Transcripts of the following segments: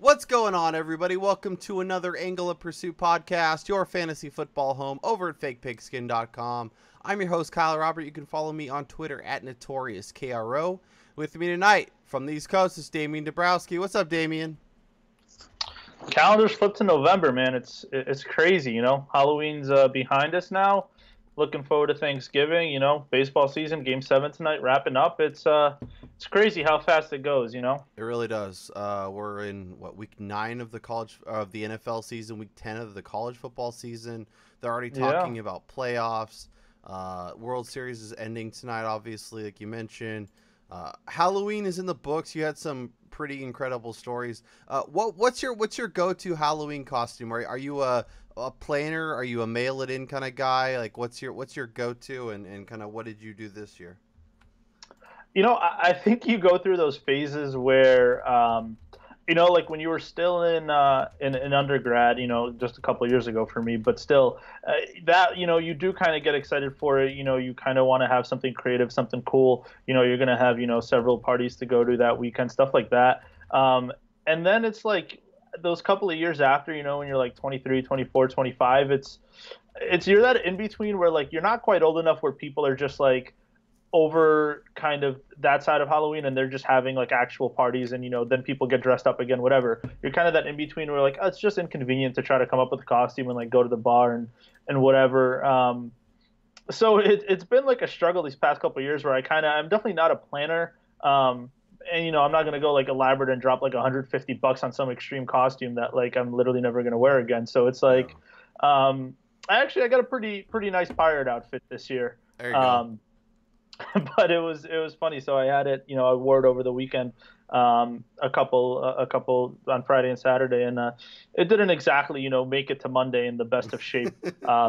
What's going on, everybody? Welcome to another Angle of Pursuit podcast, your fantasy football home over at fakepigskin.com. I'm your host, Kyle Robert. You can follow me on Twitter at NotoriousKRO. With me tonight from the East Coast is Damian Dabrowski. What's up, Damian? Calendars flipped to November, man. It's crazy, Halloween's behind us now. Looking forward to Thanksgiving, baseball season, Game 7 tonight, wrapping up. It's crazy how fast it goes, It really does. We're in week 9 of the NFL season, week 10 of the college football season. They're already talking about playoffs. World Series is ending tonight, obviously, like you mentioned. Halloween is in the books. You had some pretty incredible stories. What's your go-to Halloween costume? Are you a planner? Are you a mail it in kind of guy? Like what's your go-to and kind of what did you do this year? I think you go through those phases where like when you were still in undergrad, just a couple of years ago for me, but still, that you do kind of get excited for it. You kind of want to have something creative, something cool. You're gonna have several parties to go to that weekend, stuff like that. And then it's like those couple of years after, when you're like 23, 24, 25, it's you're that in between where like you're not quite old enough where people are just like over kind of that side of Halloween and they're just having like actual parties and then people get dressed up again, whatever. You're kind of that in between where like, oh, it's just inconvenient to try to come up with a costume and like go to the bar and whatever. So it's been like a struggle these past couple of years where I'm definitely not a planner. And I'm not going to go like elaborate and drop like $150 on some extreme costume that like I'm literally never going to wear again. So it's like, I got a pretty nice pirate outfit this year. There you go. But it was funny. So I had it, I wore it over the weekend, a couple on Friday and Saturday, and it didn't exactly, make it to Monday in the best of shape.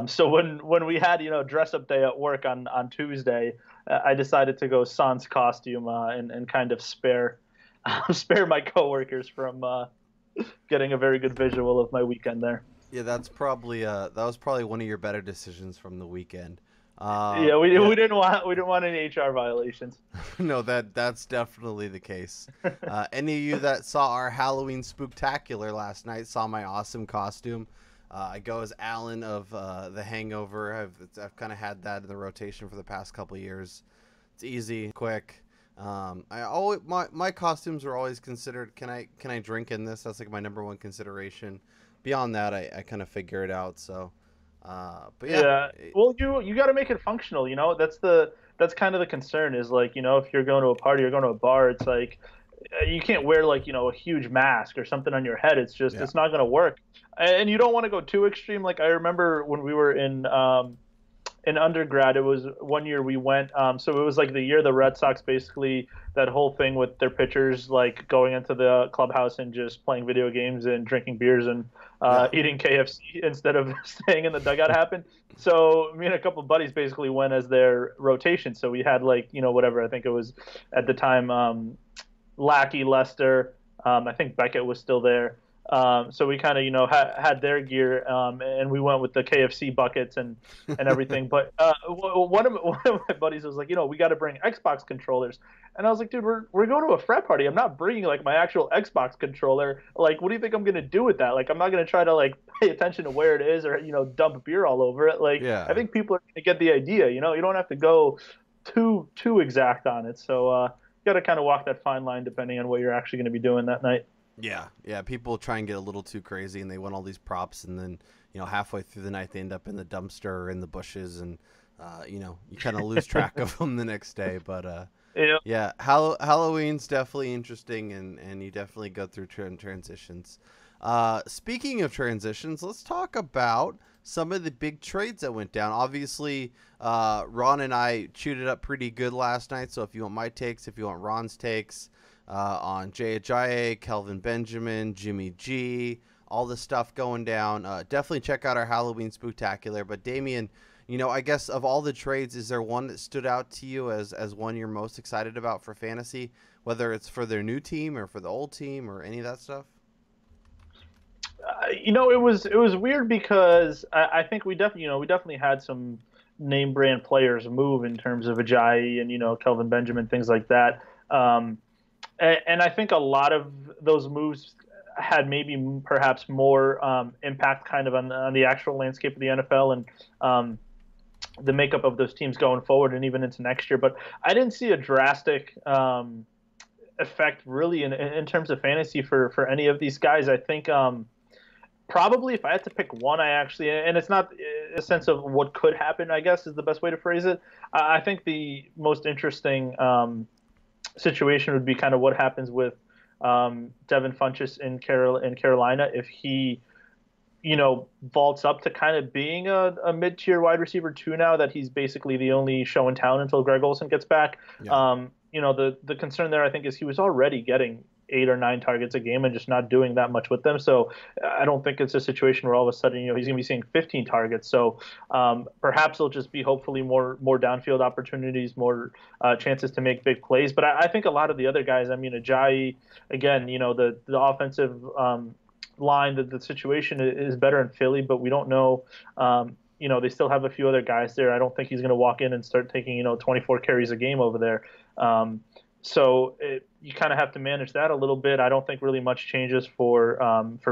So when we had, dress up day at work on Tuesday, I decided to go sans costume and kind of spare my coworkers from getting a very good visual of my weekend there. Yeah, that was probably one of your better decisions from the weekend. We didn't want any HR violations. No, that's definitely the case. Any of you that saw our Halloween spooktacular last night saw my awesome costume. I go as Alan of The Hangover. I've kind of had that in the rotation for the past couple of years. It's easy, quick. My costumes are always considered. Can I drink in this? That's like my number one consideration. Beyond that, I kind of figure it out. So. But yeah. Well, you got to make it functional. That's kind of the concern is like, if you're going to a party or going to a bar, it's like you can't wear like, a huge mask or something on your head. It's just It's not going to work. And you don't want to go too extreme. Like I remember when we were in undergrad, it was one year we went, so it was like the year the Red Sox basically, that whole thing with their pitchers like going into the clubhouse and just playing video games and drinking beers and eating KFC instead of staying in the dugout happened. So me and a couple of buddies basically went as their rotation. So we had like, whatever, I think it was at the time Lackey, Lester, I think Beckett was still there. So we kind of, had their gear, and we went with the KFC buckets and everything. But one of my buddies was like, we got to bring Xbox controllers. And I was like, dude, we're going to a frat party. I'm not bringing like my actual Xbox controller. Like, what do you think I'm going to do with that? Like, I'm not going to try to like pay attention to where it is or, dump beer all over it. Like, I think people are going to get the idea, you don't have to go too exact on it. So, you got to kind of walk that fine line depending on what you're actually going to be doing that night. Yeah. People try and get a little too crazy, and they want all these props, and then halfway through the night they end up in the dumpster or in the bushes, and you kind of lose track of them the next day. But Halloween's definitely interesting, and you definitely go through transitions. Speaking of transitions, let's talk about some of the big trades that went down. Obviously, Ron and I chewed it up pretty good last night. So if you want my takes, if you want Ron's takes on Ajayi, Kelvin Benjamin, Jimmy G, all the stuff going down, definitely check out our Halloween spooktacular. But Damian, I guess of all the trades, is there one that stood out to you as one you're most excited about for fantasy, whether it's for their new team or for the old team or any of that stuff? It was weird because I think we definitely had some name brand players move in terms of Ajayi and Kelvin Benjamin, things like that. And I think a lot of those moves had maybe perhaps more impact kind of on the actual landscape of the NFL and the makeup of those teams going forward and even into next year. But I didn't see a drastic effect really in terms of fantasy for any of these guys. I think probably if I had to pick one, I actually, and it's not a sense of what could happen, I guess is the best way to phrase it. I think the most interesting situation would be kind of what happens with Devin Funchess in Carolina if he, vaults up to kind of being a mid-tier wide receiver too now that he's basically the only show in town until Greg Olsen gets back. Yeah. The concern there, I think, is he was already getting 8 or 9 targets a game and just not doing that much with them. So I don't think it's a situation where all of a sudden, he's going to be seeing 15 targets. So perhaps it'll just be hopefully more downfield opportunities, more chances to make big plays. But I think a lot of the other guys, I mean, Ajayi, again, the offensive line, that the situation is better in Philly, but we don't know. They still have a few other guys there. I don't think he's going to walk in and start taking 24 carries a game over there. So you kind of have to manage that a little bit. I don't think really much changes for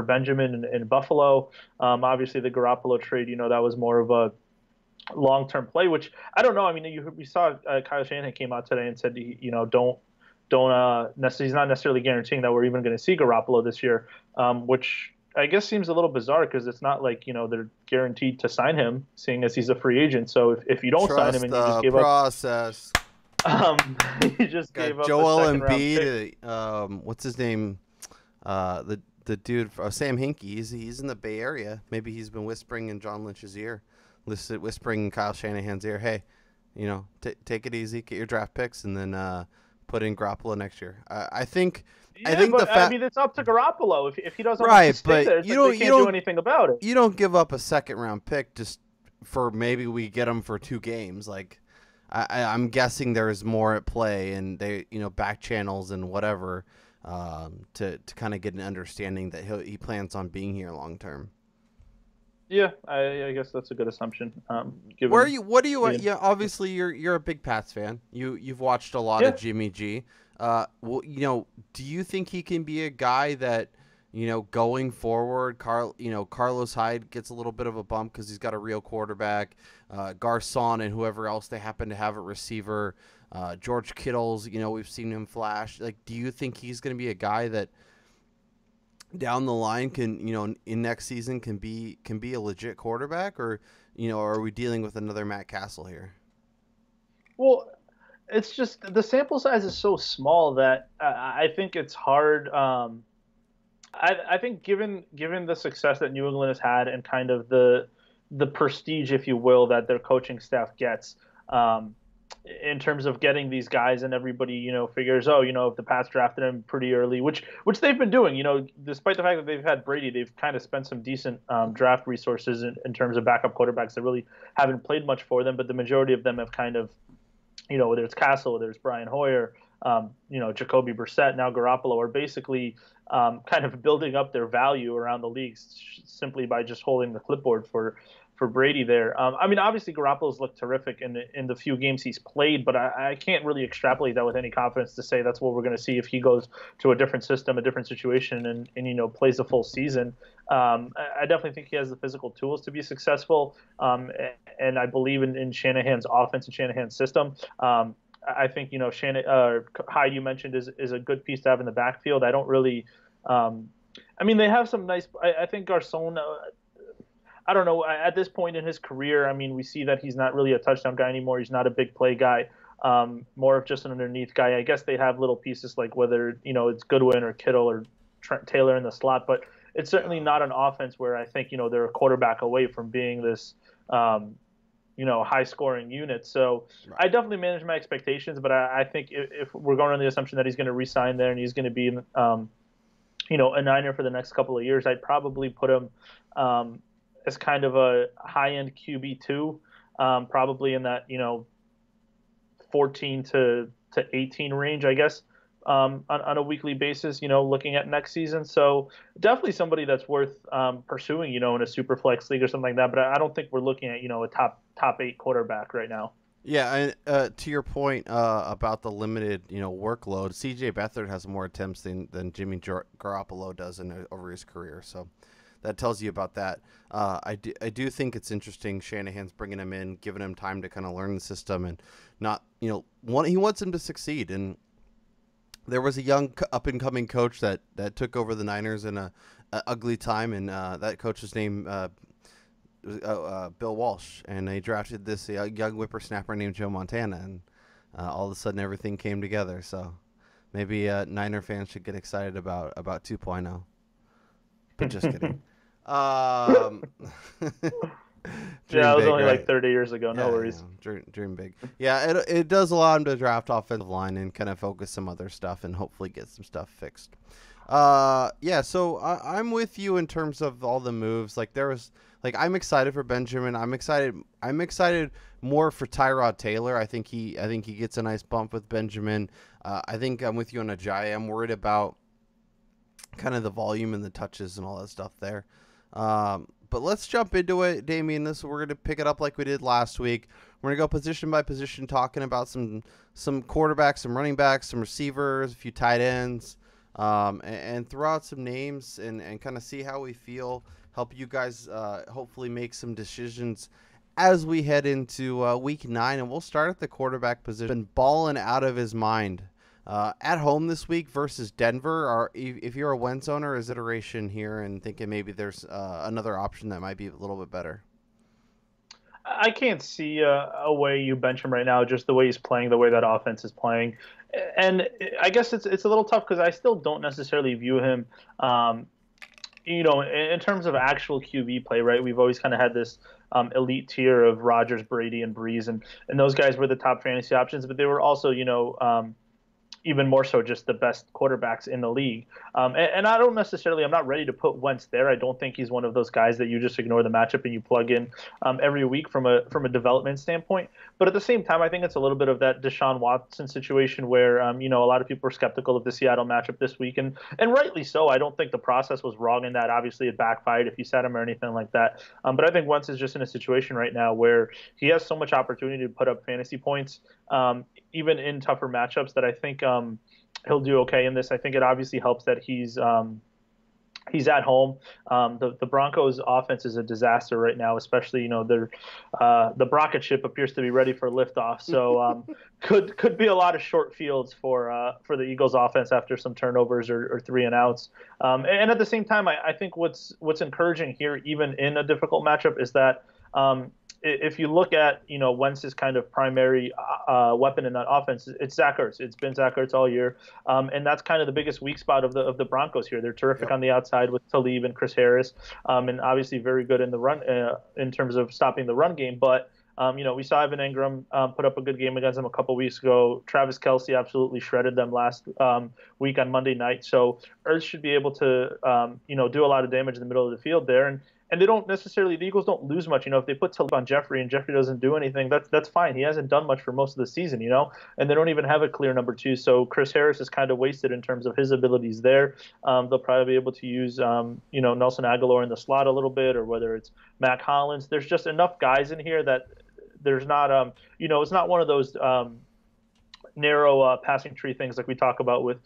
Benjamin in Buffalo. Obviously, the Garoppolo trade, that was more of a long-term play, which I don't know. I mean, we saw Kyle Shanahan came out today and said, don't necessarily, he's not necessarily guaranteeing that we're even going to see Garoppolo this year, which I guess seems a little bizarre because it's not like, they're guaranteed to sign him, seeing as he's a free agent. So if you don't sign him and you just give process. he just gave up Joel a Embiid. What's his name? The dude, Sam Hinkie. He's in the Bay Area. Maybe he's been whispering in John Lynch's ear, whispering in Kyle Shanahan's ear. Hey, take it easy, get your draft picks, and then put in Garoppolo next year. I think. Yeah, I mean, it's up to Garoppolo. If he doesn't right, want to stay there, you can't do anything about it. You don't give up a second-round pick just for maybe we get him for 2 games. Like, I'm guessing there is more at play, and they, back channels and whatever, to kind of get an understanding that he plans on being here long term. Yeah, I guess that's a good assumption. What do you? Yeah, obviously you're a big Pats fan. You've watched a lot of Jimmy G. Do you think he can be a guy that, going forward, Carlos Hyde gets a little bit of a bump because he's got a real quarterback, Garcon and whoever else they happen to have at receiver, George Kittle's, we've seen him flash. Like, do you think he's going to be a guy that down the line can, in next season can be a legit quarterback, or, are we dealing with another Matt Castle here? Well, it's just the sample size is so small that I think it's hard. I think given the success that New England has had and kind of the prestige, if you will, that their coaching staff gets, in terms of getting these guys, and everybody figures, if the Pats drafted him pretty early, which they've been doing, despite the fact that they've had Brady, they've kind of spent some decent draft resources in terms of backup quarterbacks that really haven't played much for them, but the majority of them have kind of, whether it's Castle, whether it's Brian Hoyer, Jacoby Brissett, now Garoppolo, are basically kind of building up their value around the league simply by just holding the clipboard for Brady there. Obviously Garoppolo's looked terrific in the few games he's played, but I can't really extrapolate that with any confidence to say that's what we're going to see if he goes to a different system, a different situation, and plays a full season. I definitely think he has the physical tools to be successful, and I believe in Shanahan's offense and Shanahan's system. I think Hyde, you mentioned, is a good piece to have in the backfield. I don't really. They have some nice. I think Garcon. I don't know. At this point in his career, we see that he's not really a touchdown guy anymore. He's not a big play guy. More of just an underneath guy. I guess they have little pieces like whether it's Goodwin or Kittle or Trent Taylor in the slot, but it's certainly not an offense where I think they're a quarterback away from being this high-scoring unit. So right. I definitely manage my expectations, but I think if we're going on the assumption that he's going to re-sign there and he's going to be a Niner for the next couple of years, I'd probably put him as kind of a high-end QB2, probably in that 14 to 18 range, I guess, on a weekly basis, looking at next season. So definitely somebody that's worth pursuing, in a super flex league or something like that. But I don't think we're looking at, a top 8 quarterback right now. Yeah, and to your point about the limited, workload, C.J. Beathard has more attempts than Jimmy Garoppolo does over his career. So that tells you about that. I do think it's interesting. Shanahan's bringing him in, giving him time to kind of learn the system, and not, he wants him to succeed. And there was a young up and coming coach that took over the Niners in a ugly time, and that coach was named Bill Walsh, and they drafted this young whippersnapper named Joe Montana, and all of a sudden everything came together. So maybe Niner fans should get excited about 2.0. But just kidding. Um, Yeah, dream it was big, only right? like 30 years ago. No Yeah, worries. dream big. Yeah, it does allow him to draft offensive line and kind of focus some other stuff and hopefully get some stuff fixed. Yeah, so I'm with you in terms of all the moves. Like there was, like I'm excited for Benjamin. I'm excited. More for Tyrod Taylor. I think he gets a nice bump with Benjamin. I think I'm with you on Ajayi. I'm worried about kind of the volume and the touches and all that stuff there. But let's jump into it, Damian. We're going to pick it up like we did last week. We're going to go position by position, talking about some quarterbacks, some running backs, some receivers, a few tight ends, and throw out some names and kind of see how we feel. Help you guys hopefully make some decisions as we head into week 9. And we'll start at the quarterback position. Been balling out of his mind. At home this week versus Denver, or if you're a Wentz owner, is iteration here and thinking maybe there's another option that might be a little bit better? I can't see a way you bench him right now, just the way he's playing, the way that offense is playing. And I guess it's a little tough because I still don't necessarily view him, in terms of actual QB play, right? We've always kind of had this elite tier of Rodgers, Brady, and Breeze, and those guys were the top fantasy options, but they were also, even more so just the best quarterbacks in the league. And I don't necessarily, I'm not ready to put Wentz there. I don't think he's one of those guys that you just ignore the matchup and you plug in every week from a development standpoint. But at the same time, I think it's a little bit of that Deshaun Watson situation where, a lot of people are skeptical of the Seattle matchup this week. And rightly so. I don't think the process was wrong in that. Obviously, it backfired if you sat him or anything like that. But I think Wentz is just in a situation right now where he has so much opportunity to put up fantasy points, even in tougher matchups, that I think he'll do okay in this. I think it obviously helps that he's at home. The Broncos' offense is a disaster right now, especially the rocket ship appears to be ready for liftoff. So could be a lot of short fields for the Eagles' offense after some turnovers or 3-and-outs. And at the same time, I think what's encouraging here, even in a difficult matchup, is that if you look at Wentz's kind of primary weapon in that offense, it's Zach Ertz. It's been Zach Ertz all year, and that's kind of the biggest weak spot of the Broncos here. They're terrific on the outside with Talib and Chris Harris, and obviously very good in the run in terms of stopping the run game. But we saw Evan Ingram put up a good game against them a couple weeks ago. Travis Kelce absolutely shredded them last week on Monday night. So Ertz should be able to do a lot of damage in the middle of the field there, and they don't necessarily, the Eagles don't lose much. If they put Talib on Jeffrey and Jeffrey doesn't do anything, that's fine. He hasn't done much for most of the season, and they don't even have a clear number 2. So Chris Harris is kind of wasted in terms of his abilities there. They'll probably be able to use, Nelson Aguilar in the slot a little bit, or whether it's Mac Hollins. There's just enough guys in here that there's not, it's not one of those narrow passing tree things like we talk about with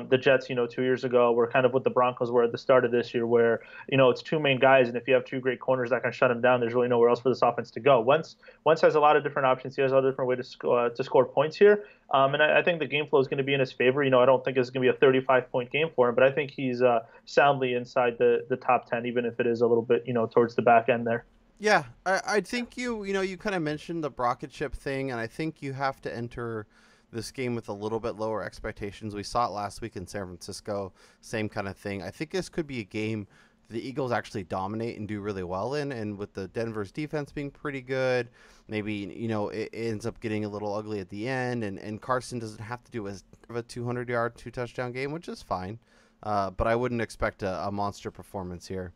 the Jets, 2 years ago, where kind of what the Broncos were at the start of this year, where, it's 2 main guys, and if you have 2 great corners that can shut them down, there's really nowhere else for this offense to go. Wentz has a lot of different options. He has a lot of different ways to score points here. And I think the game flow is going to be in his favor. I don't think it's going to be a 35-point game for him, but I think he's soundly inside the top 10, even if it is a little bit, towards the back end there. Yeah, I think you kind of mentioned the rocket ship thing, and I think you have to enter this game with a little bit lower expectations. We saw it last week in San Francisco, same kind of thing. I think this could be a game the Eagles actually dominate and do really well in, and with the Denver's defense being pretty good, maybe it ends up getting a little ugly at the end, and Carson doesn't have to do a 200-yard, 2-touchdown game, which is fine. But I wouldn't expect a monster performance here.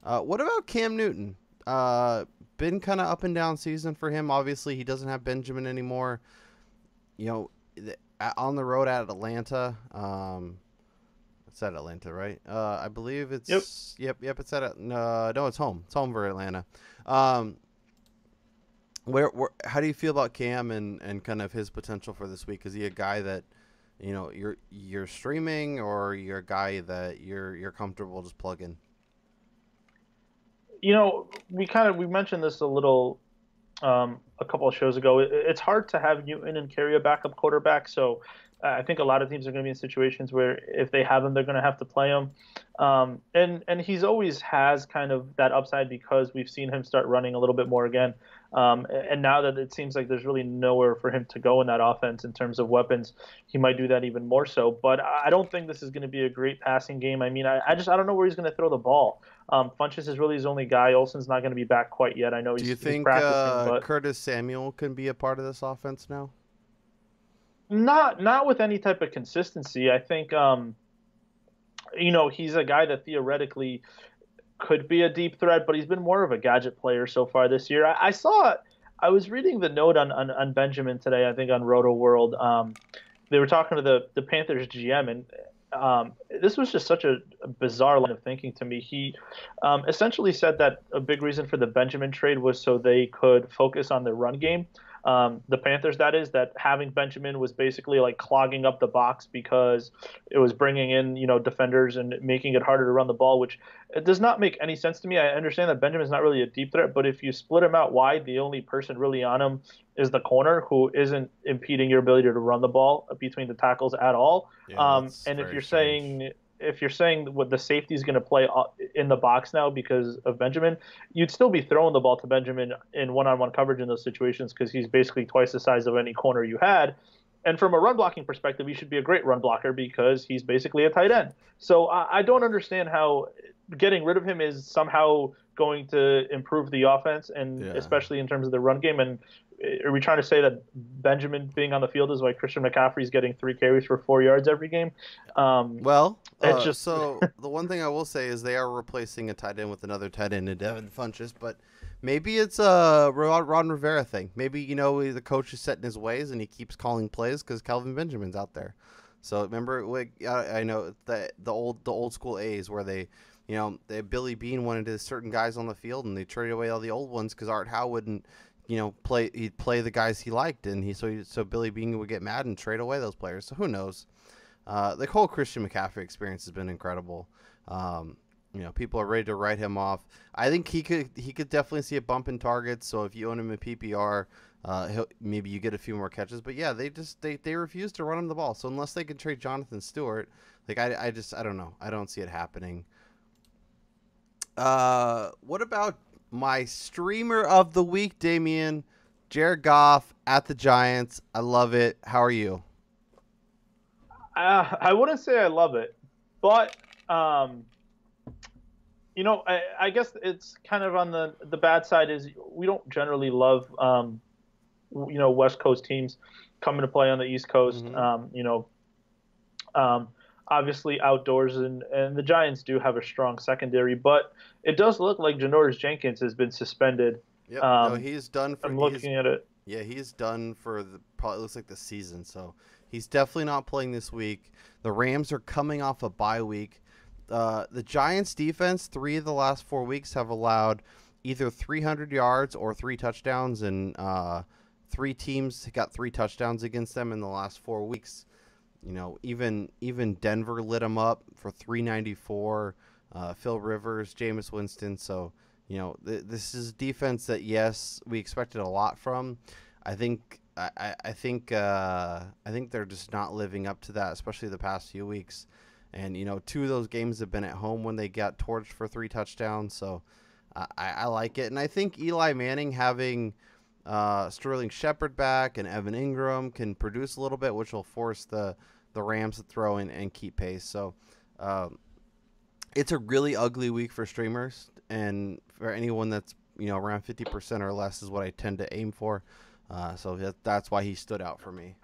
What about Cam Newton? Been kind of up and down season for him. Obviously, he doesn't have Benjamin anymore. On the road at Atlanta. It's at Atlanta, right? I believe it's. Yep. It's at. No, it's home. It's home for Atlanta. how do you feel about Cam and kind of his potential for this week? Is he a guy that, you're streaming, or you're a guy that you're comfortable just plugging? We mentioned this a little a couple of shows ago. It's hard to have Newton and carry a backup quarterback, so I think a lot of teams are going to be in situations where if they have him, they're going to have to play him. And he's always has kind of that upside because we've seen him start running a little bit more again. And now that it seems like there's really nowhere for him to go in that offense in terms of weapons, he might do that even more so. But I don't think this is going to be a great passing game. I mean, I don't know where he's going to throw the ball. Funchess is really his only guy. Olsen's not going to be back quite yet. I know Do you he's think practicing, but Curtis Samuel can be a part of this offense now? not with any type of consistency. I think he's a guy that theoretically could be a deep threat, but he's been more of a gadget player so far this year. I was reading the note on Benjamin today, I think on Roto World. They were talking to the Panthers GM, and this was just such a bizarre line of thinking to me. He essentially said that a big reason for the Benjamin trade was so they could focus on their run game. The Panthers, that is, that having Benjamin was basically like clogging up the box because it was bringing in, defenders and making it harder to run the ball, which it does not make any sense to me. I understand that Benjamin's not really a deep threat, but if you split him out wide, the only person really on him is the corner, who isn't impeding your ability to run the ball between the tackles at all. Yeah, And very strange. if you're saying what the safety is going to play in the box now because of Benjamin, you'd still be throwing the ball to Benjamin in one-on-one coverage in those situations because he's basically twice the size of any corner you had. And from a run blocking perspective, he should be a great run blocker because he's basically a tight end. So I don't understand how getting rid of him is somehow going to improve the offense, and Yeah. especially in terms of the run game. And are we trying to say that Benjamin being on the field is why Christian McCaffrey's getting 3 carries for 4 yards every game? Well, It's just so the one thing I will say is they are replacing a tight end with another tight end in Devin Funchess, but maybe it's a Ron Rivera thing. Maybe, the coach is set in his ways and he keeps calling plays because Kelvin Benjamin's out there. So remember, I know the old school A's where Billy Bean wanted certain guys on the field and they traded away all the old ones because Art Howe wouldn't, play. He'd play the guys he liked, and so Billy Bean would get mad and trade away those players. So who knows? The whole Christian McCaffrey experience has been incredible. People are ready to write him off. I think he could definitely see a bump in targets. So if you own him in PPR, maybe you get a few more catches. But yeah, they refuse to run him the ball. So unless they can trade Jonathan Stewart, I don't know. I don't see it happening. What about my streamer of the week, Damian? Jared Goff at the Giants. I love it. How are you? I wouldn't say I love it, but I guess it's kind of on the bad side is we don't generally love West Coast teams coming to play on the East Coast. Mm-hmm. Obviously outdoors, and the Giants do have a strong secondary, but it does look like Janoris Jenkins has been suspended. Yep. No, he's done for. I'm looking at it. Yeah, he's done for probably looks like the season. So he's definitely not playing this week. The Rams are coming off a bye week. The Giants defense, 3 of the last 4 weeks have allowed either 300 yards or 3 touchdowns, and 3 teams got 3 touchdowns against them in the last 4 weeks. Even Denver lit them up for 394. Phil Rivers, Jameis Winston. So, this is defense that, yes, we expected a lot from. I think they're just not living up to that, especially the past few weeks. And 2 of those games have been at home when they got torched for 3 touchdowns. So I like it, and I think Eli Manning having Sterling Shepard back and Evan Ingram can produce a little bit, which will force the Rams to throw and keep pace. So it's a really ugly week for streamers, and for anyone that's around 50% or less is what I tend to aim for. So that's why he stood out for me.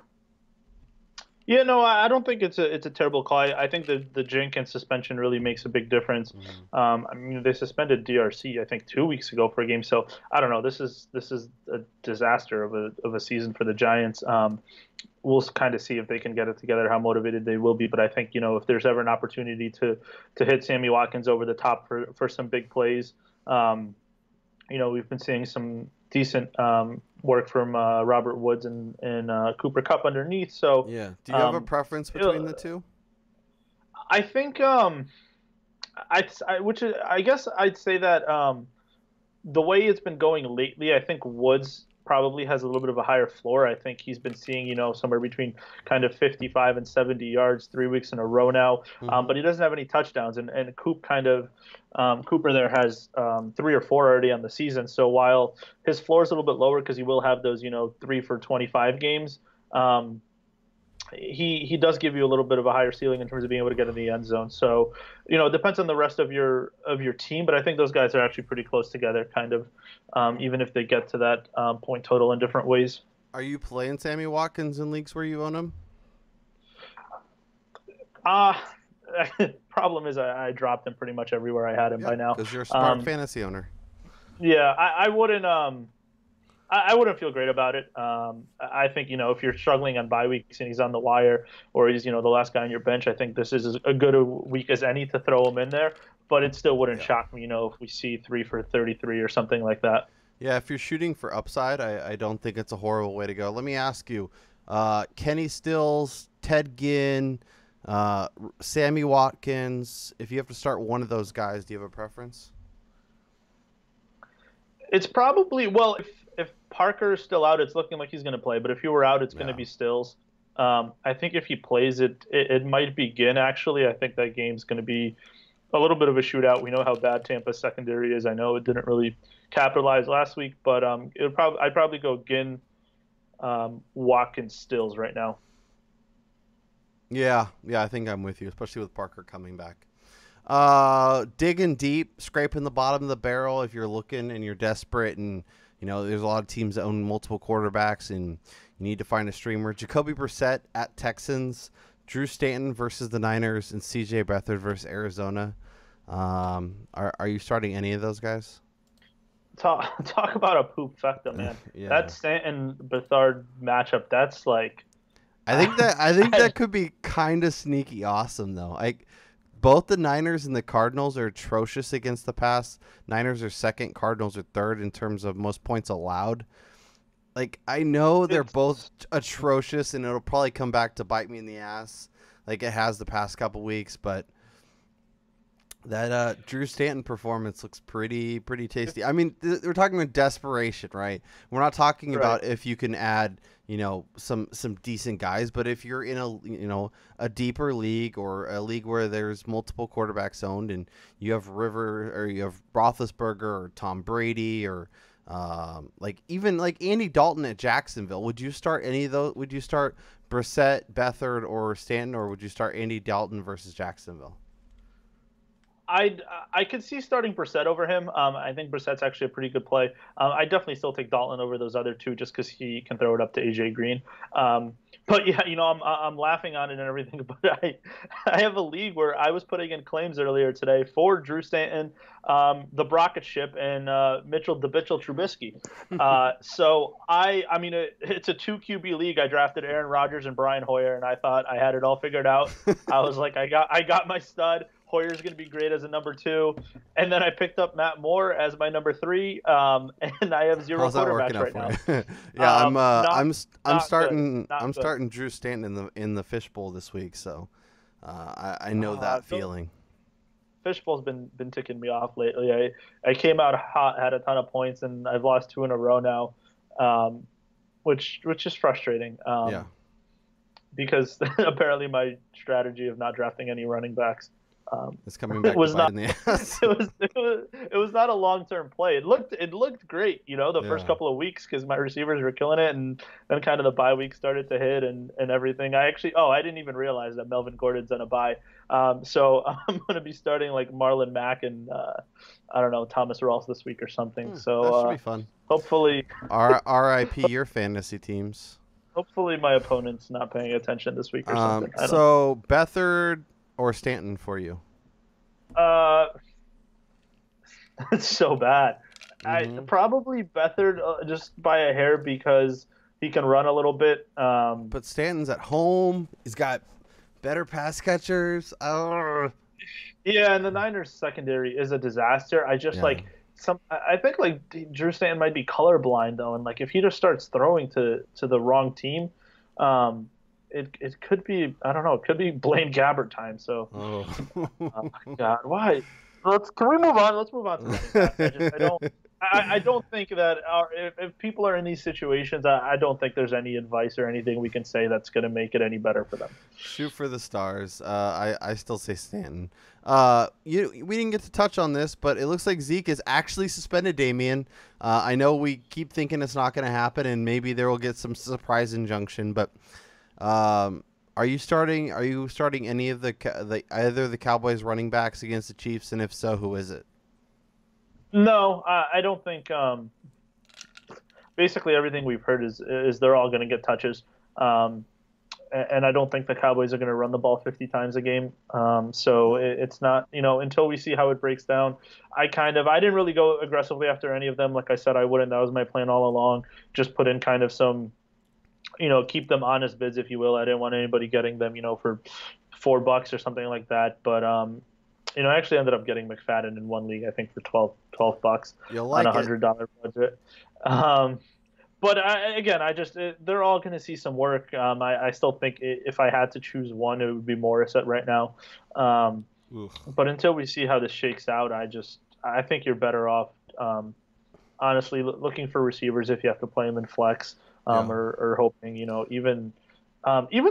Yeah, no, I don't think it's a terrible call. I think the Jenkins suspension really makes a big difference. Mm-hmm. They suspended DRC I think 2 weeks ago for a game, so I don't know. This is a disaster of a season for the Giants. We'll kind of see if they can get it together, how motivated they will be. But I think if there's ever an opportunity to hit Sammy Watkins over the top for some big plays, we've been seeing some decent work from Robert Woods and Cooper Kupp underneath. So Yeah. Do you have a preference between the two? I think I guess I'd say that the way it's been going lately, I think Woods probably has a little bit of a higher floor. I think he's been seeing, somewhere between kind of 55 and 70 yards 3 weeks in a row now. But he doesn't have any touchdowns. And Cooper there has 3 or 4 already on the season. So while his floor is a little bit lower because he will have those, 3 for 25 games, he does give you a little bit of a higher ceiling in terms of being able to get in the end zone. So, it depends on the rest of your team, but I think those guys are actually pretty close together, kind of, even if they get to that point total in different ways. Are you playing Sammy Watkins in leagues where you own him? Problem is I dropped him pretty much everywhere I had him by now. Because you're a smart fantasy owner. Yeah, I wouldn't. I wouldn't feel great about it. I think, if you're struggling on bye weeks and he's on the wire or he's, the last guy on your bench, I think this is as good a week as any to throw him in there. But it still wouldn't shock me, if we see 3 for 33 or something like that. Yeah, if you're shooting for upside, I don't think it's a horrible way to go. Let me ask you, Kenny Stills, Ted Ginn, Sammy Watkins, if you have to start one of those guys, do you have a preference? It's probably, well, if Parker's still out, it's looking like he's going to play. But if he were out, it's going to be Stills. I think if he plays it might be Ginn, actually. I think that game's going to be a little bit of a shootout. We know how bad Tampa's secondary is. I know it didn't really capitalize last week, but I'd probably go Ginn, Watkins, Stills right now. Yeah, I think I'm with you, especially with Parker coming back. Digging deep, scraping the bottom of the barrel if you're looking and you're desperate and there's a lot of teams that own multiple quarterbacks and you need to find a streamer. Jacoby Brissett at Texans, Drew Stanton versus the Niners, and C.J. Beathard versus Arizona. Are you starting any of those guys? Talk about a poop fecta, man. Yeah. That Stanton Beathard matchup, that's like. I think that could be kind of sneaky awesome though. Both the Niners and the Cardinals are atrocious against the pass. Niners are second, Cardinals are third in terms of most points allowed. I know they're both atrocious, and it'll probably come back to bite me in the ass like it has the past couple weeks, but that Drew Stanton performance looks pretty tasty. I mean, we're talking about desperation, right? We're not talking about if you can add some decent guys, but if you're in a deeper league or a league where there's multiple quarterbacks owned and you have Roethlisberger or Tom Brady or even Andy Dalton at Jacksonville, would you start any of those? Would you start Brissett, Beathard, or Stanton, or would you start Andy Dalton versus Jacksonville? I could see starting Brissett over him. I think Brissett's actually a pretty good play. I definitely still take Dalton over those other two just because he can throw it up to AJ Green. But yeah, I'm laughing on it and everything. But I have a league where I was putting in claims earlier today for Drew Stanton, the Brockett ship, and Mitchell Trubisky. So I mean it's a 2 QB league. I drafted Aaron Rodgers and Brian Hoyer, and I thought I had it all figured out. I was like, I got my stud. Hoyer's going to be great as a number 2, and then I picked up Matt Moore as my number 3, and I have 0 quarterbacks right now. Yeah, I'm starting starting Drew Stanton in the fishbowl this week, so I know that feeling. Fishbowl's been ticking me off lately. I came out hot, had a ton of points, and I've lost 2 in a row now, which is frustrating. Because apparently my strategy of not drafting any running backs. It's coming back to bite in the ass. It was not a long-term play. It looked great, the first couple of weeks because my receivers were killing it, and then kind of the bye week started to hit and everything. I didn't even realize that Melvin Gordon's on a bye. So I'm going to be starting like Marlon Mack and I don't know, Thomas Rawls this week or something. So that should be fun. Hopefully, RIP your fantasy teams. Hopefully my opponent's not paying attention this week or something. So Beathard or Stanton for you? It's so bad. Probably Beathard just by a hair because he can run a little bit. But Stanton's at home. He's got better pass catchers. Yeah, and the Niners secondary is a disaster. I just I think like Drew Stanton might be colorblind though, and like if he just starts throwing to the wrong team, um, it could be, I don't know, it could be Blaine Gabbert time. So, Oh. oh God, why? Can we move on? Let's move on to running backs. I don't think that if people are in these situations, I don't think there's any advice or anything we can say that's going to make it any better for them. Shoot for the stars. I still say Stanton. We didn't get to touch on this, but it looks like Zeke is actually suspended, Damian. I know we keep thinking it's not going to happen, and maybe there will get some surprise injunction. But are you starting any of either the Cowboys running backs against the Chiefs, and if so, who is it? No, I don't think. Basically, everything we've heard is they're all going to get touches. And I don't think the Cowboys are going to run the ball 50 times a game. So it's not, until we see how it breaks down. I didn't really go aggressively after any of them. Like I said, I wouldn't. That was my plan all along. Just put in kind of some, keep them honest bids, if you will. I didn't want anybody getting them, for $4 or something like that. But, I actually ended up getting McFadden in one league, I think, for $12 You'll like on a $100 budget. But they're all going to see some work. I still think if I had to choose one, it would be Morris at right now. But until we see how this shakes out, I think you're better off, honestly, looking for receivers if you have to play them in flex, or hoping, even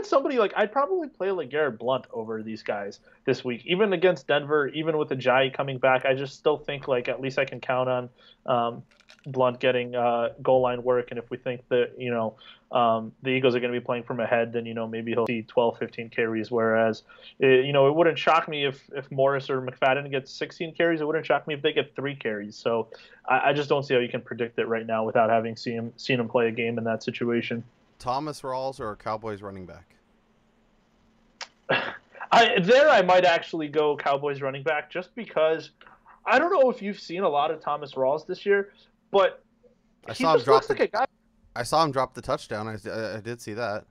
somebody like I'd probably play like Garrett Blunt over these guys this week, even against Denver, even with Ajayi coming back. I just still think like at least I can count on Blunt getting goal line work, and if we think that the Eagles are going to be playing from ahead, then maybe he'll see 12, 15 carries. Whereas it wouldn't shock me if Morris or McFadden gets 16 carries. It wouldn't shock me if they get 3 carries. So I just don't see how you can predict it right now without having seen him play a game in that situation. Thomas Rawls or a Cowboys running back? I might actually go Cowboys running back just because I don't know if you've seen a lot of Thomas Rawls this year, but he just looks like a guy. I saw him drop the touchdown. I did see that.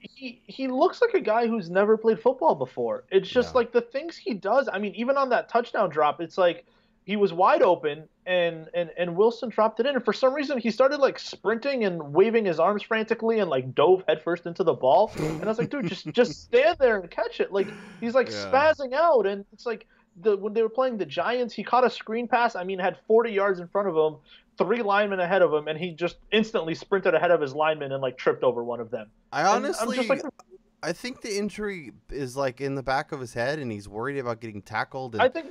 He looks like a guy who's never played football before. It's just like the things he does. I mean, even on that touchdown drop, it's like he was wide open and Wilson dropped it in. And for some reason, he started like sprinting and waving his arms frantically and like dove headfirst into the ball. And I was like, dude, just stand there and catch it. Like he's like spazzing out. And it's like when they were playing the Giants, he caught a screen pass. I mean, had 40 yards in front of him, 3 linemen ahead of him, and he just instantly sprinted ahead of his linemen and like tripped over one of them. I think the injury is like in the back of his head, and he's worried about getting tackled. And... I think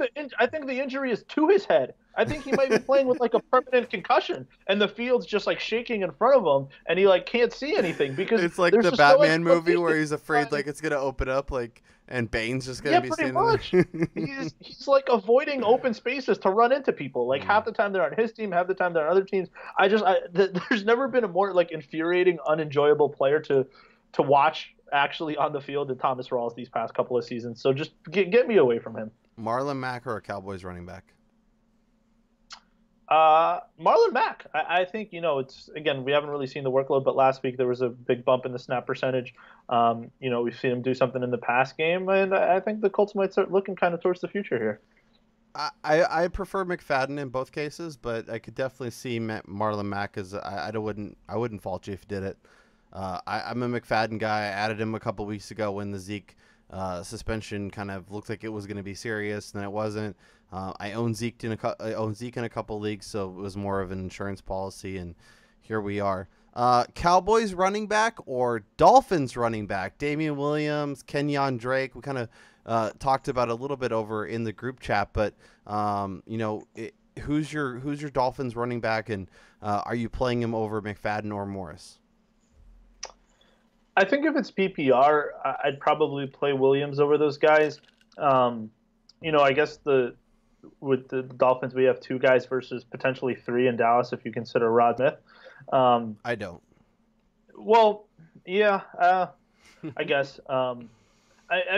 the injury is to his head. I think he might be playing with like a permanent concussion, and the field's just like shaking in front of him, and he like can't see anything because it's like the Batman movie where he's afraid like it's gonna open up, like, and Bane's just gonna be standing there. He's like avoiding open spaces to run into people. Like half the time they're on his team, half the time they're on other teams. There's never been a more like infuriating, unenjoyable player to watch actually on the field than Thomas Rawls these past couple of seasons. So just get me away from him. Marlon Mack or a Cowboys running back? Marlon Mack. I think, it's, again, we haven't really seen the workload, but last week there was a big bump in the snap percentage. We've seen him do something in the pass game, and I think the Colts might start looking kind of towards the future here. I prefer McFadden in both cases, but I could definitely see Marlon Mack as I wouldn't fault you if you did it. I'm a McFadden guy. I added him a couple weeks ago when the Zeke suspension kind of looked like it was going to be serious, and then it wasn't. I own Zeke in a couple leagues, so it was more of an insurance policy, and here we are. Cowboys running back or Dolphins running back? Damian Williams, Kenyon Drake. We kind of talked about a little bit over in the group chat, but who's your Dolphins running back, and are you playing him over McFadden or Morris? I think if it's PPR, I'd probably play Williams over those guys. I guess with the Dolphins, we have 2 guys versus potentially 3 in Dallas if you consider Rod Smith. I don't. Well, yeah, I guess. I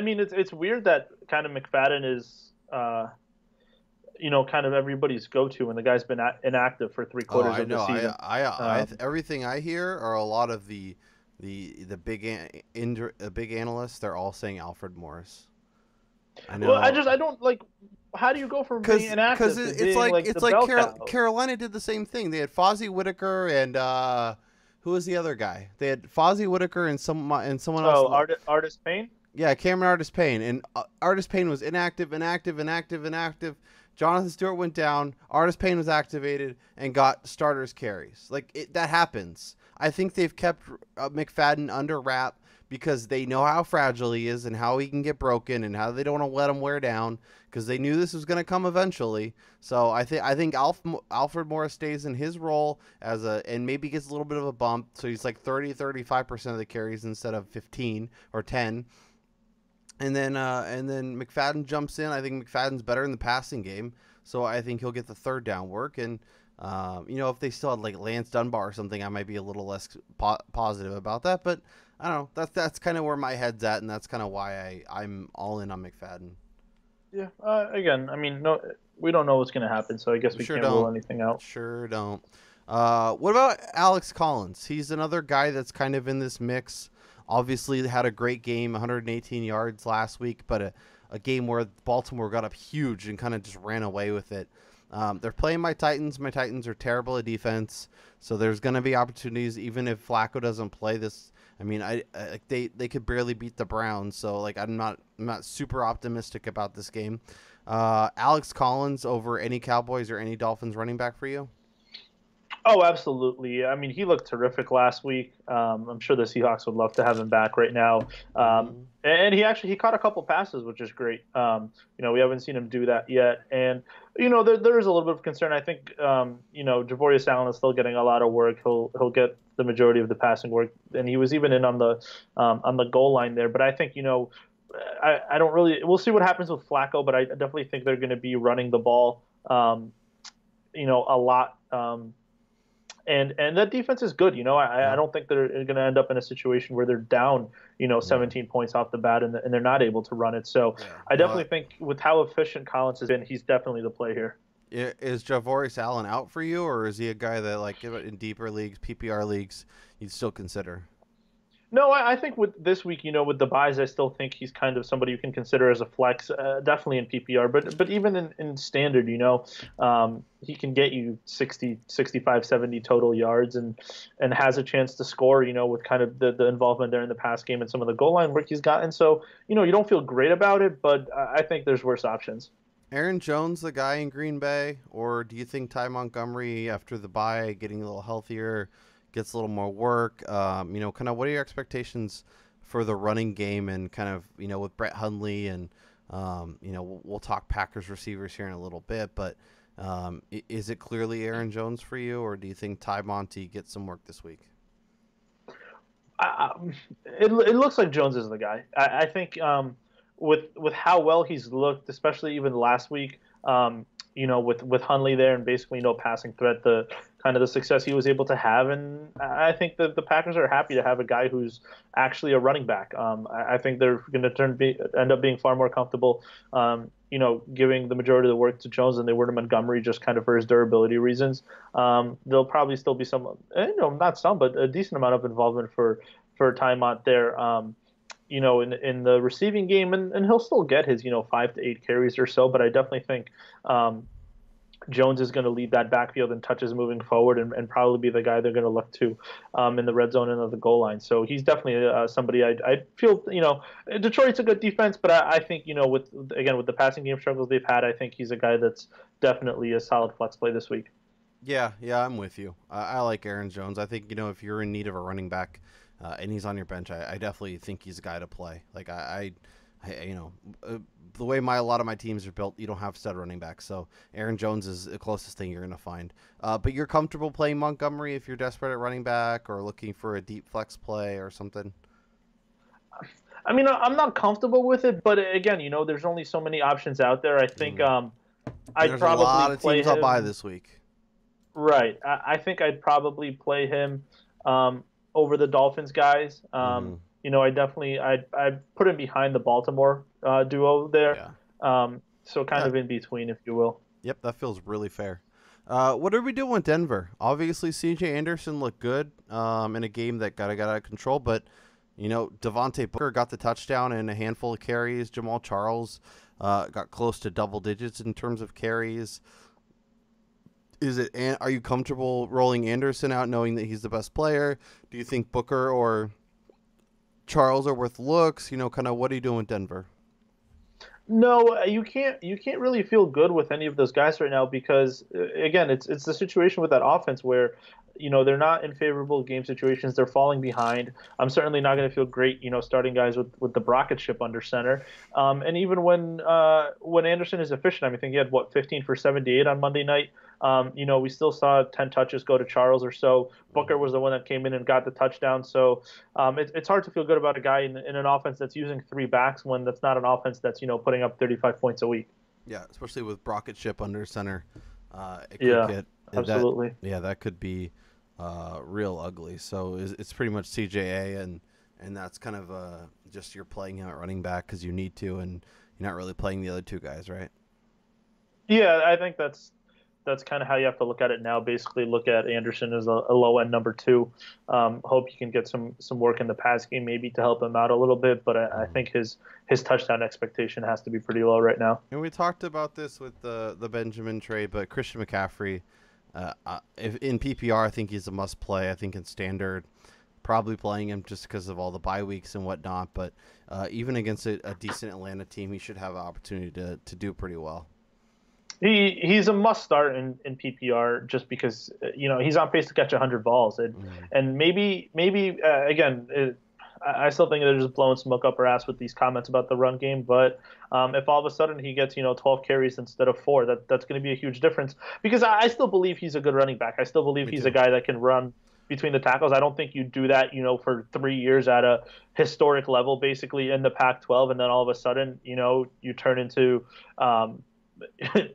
mean, it's weird that kind of McFadden is, kind of everybody's go-to when the guy's been inactive for 3/4 of the season. Everything I hear are a lot of the big analysts. They're all saying Alfred Morris. I Well, I know. don't like. How do you go from being Because inactive to it's being like the bell cow? Carolina did the same thing. They had Fozzie Whitaker and who was the other guy? They had Fozzie Whitaker and someone else. Oh, artist pain. Yeah, Cameron Artis Payne, and Artis Payne was inactive. Jonathan Stewart went down. Artis Payne was activated and got starters carries. That happens. I think they've kept McFadden under wrap because they know how fragile he is and how he can get broken and how they don't want to let him wear down because they knew this was going to come eventually. So I think Alfred Morris stays in his role and maybe gets a little bit of a bump. So he's like 35% of the carries instead of 15 or 10. And then McFadden jumps in. I think McFadden's better in the passing game, so I think he'll get the third down work. And if they still had like Lance Dunbar or something, I might be a little less positive about that. But I don't know. That's kind of where my head's at, and that's kind of why I'm all in on McFadden. Yeah. Again, I mean, no, we don't know what's going to happen, so I guess we can't rule anything out. Sure don't. What about Alex Collins? He's another guy that's kind of in this mix. Obviously, they had a great game, 118 yards last week, but a game where Baltimore got up huge and kind of just ran away with it. They're playing my Titans. My Titans are terrible at defense, so there's going to be opportunities even if Flacco doesn't play this. I mean, they could barely beat the Browns, so I'm not super optimistic about this game. Alex Collins over any Cowboys or any Dolphins running back for you? Oh, absolutely. I mean, he looked terrific last week. I'm sure the Seahawks would love to have him back right now. And he caught a couple passes, which is great. We haven't seen him do that yet. And, there is a little bit of concern. I think, Javorius Allen is still getting a lot of work. He'll get the majority of the passing work. And he was even in on the goal line there. But I think, I don't really – we'll see what happens with Flacco, but I definitely think they're going to be running the ball, a lot. And that defense is good. I don't think they're going to end up in a situation where they're down, 17 points off the bat and they're not able to run it. So I definitely think with how efficient Collins has been, he's definitely the play here. Is Javorius Allen out for you, or is he a guy that in deeper leagues, PPR leagues, you'd still consider? No, I think with this week, with the buys, I still think he's kind of somebody you can consider as a flex, definitely in PPR, but even in standard, he can get you 60, 65, 70 total yards and has a chance to score, with kind of the involvement there in the pass game and some of the goal line work he's gotten. So, you don't feel great about it, but I think there's worse options. Aaron Jones, the guy in Green Bay, or do you think Ty Montgomery, after the bye, getting a little healthier, gets a little more work? Kind of what are your expectations for the running game and kind of, with Brett Hundley and, we'll talk Packers receivers here in a little bit, but is it clearly Aaron Jones for you, or do you think Ty Monty gets some work this week? It looks like Jones is the guy. I think with how well he's looked, especially even last week, with Hundley there and basically no passing threat, the kind of the success he was able to have. And I think that the Packers are happy to have a guy who's actually a running back. I think they're going to end up being far more comfortable, giving the majority of the work to Jones than they were to Montgomery, just kind of for his durability reasons. There'll probably still be some, not some, but a decent amount of involvement for Ty Mont there. In the receiving game, and he'll still get his, 5 to 8 carries or so. But I definitely think Jones is going to lead that backfield in touches moving forward and probably be the guy they're going to look to in the red zone and of the goal line. So he's definitely somebody I feel, Detroit's a good defense, but I think, with the passing game struggles they've had, I think he's a guy that's definitely a solid flex play this week. Yeah, I'm with you. I like Aaron Jones. I think, if you're in need of a running back, and he's on your bench, I definitely think he's a guy to play. The way a lot of my teams are built, you don't have stud running backs. So Aaron Jones is the closest thing you're going to find. But you're comfortable playing Montgomery if you're desperate at running back or looking for a deep flex play or something? I mean, I'm not comfortable with it, but again, there's only so many options out there. I think I'd probably a lot of play teams him. I'll buy this week. Right. I think I'd probably play him over the Dolphins guys. I'd put him behind the Baltimore duo there. Yeah. So kind of in between, if you will. Yep, that feels really fair. What are we doing with Denver? Obviously, C.J. Anderson looked good in a game that got out of control, but Devontae Booker got the touchdown and a handful of carries. Jamal Charles got close to double digits in terms of carries. Are you comfortable rolling Anderson out knowing that he's the best player? Do you think Booker or Charles are worth looks? Kind of what are you doing with Denver? No, you can't. You can't really feel good with any of those guys right now because, again, it's the situation with that offense where, they're not in favorable game situations. They're falling behind. I'm certainly not going to feel great, starting guys with the Brockett ship under center. And even when Anderson is efficient, I think he had 15 for 78 on Monday night. We still saw 10 touches go to Charles or so. Booker was the one that came in and got the touchdown. So it's hard to feel good about a guy in an offense that's using three backs when that's not an offense that's putting up 35 points a week. Yeah, especially with Brockett ship under center, it Yeah, could get absolutely. that could be real ugly. So it's pretty much CJA and that's kind of just you're playing him at running back because you need to, and you're not really playing the other two guys, right? Yeah, I think that's kind of how you have to look at it now. Basically, look at Anderson as a low end number two. Hope you can get some work in the pass game maybe to help him out a little bit, but I think his touchdown expectation has to be pretty low right now. And we talked about this with the Benjamin trade, but Christian McCaffrey, if in PPR, I think he's a must play. I think in standard, probably playing him just because of all the bye weeks and whatnot. But even against a decent Atlanta team, he should have an opportunity to do pretty well. He's a must start in PPR just because he's on pace to catch 100 balls and maybe again I still think they're just blowing smoke up our ass with these comments about the run game, but if all of a sudden he gets 12 carries instead of 4, that's going to be a huge difference because I still believe he's a good running back. I still believe he's a guy that can run between the tackles. I don't think you do that for 3 years at a historic level basically in the Pac-12 and then all of a sudden you turn into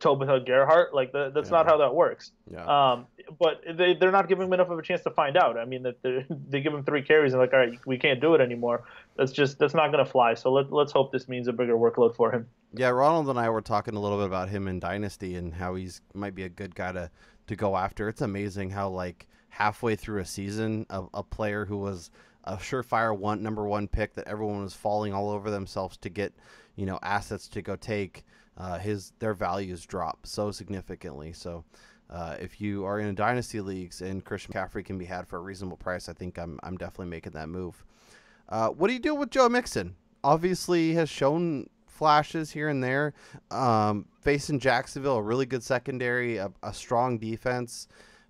Tobin Gerhardt, that's not how that works. Yeah. But they're not giving him enough of a chance to find out. I mean, that they give him 3 carries and all right, we can't do it anymore. That's not going to fly. So let's hope this means a bigger workload for him. Yeah, Ronald and I were talking a little bit about him in Dynasty and how might be a good guy to go after. It's amazing how halfway through a season, a player who was a surefire number one pick that everyone was falling all over themselves to get assets to go take. Their values drop so significantly. So if you are in a dynasty leagues and Christian McCaffrey can be had for a reasonable price, I think I'm definitely making that move. What do you do with Joe Mixon? Obviously, he has shown flashes here and there. Facing Jacksonville, a really good secondary, a strong defense,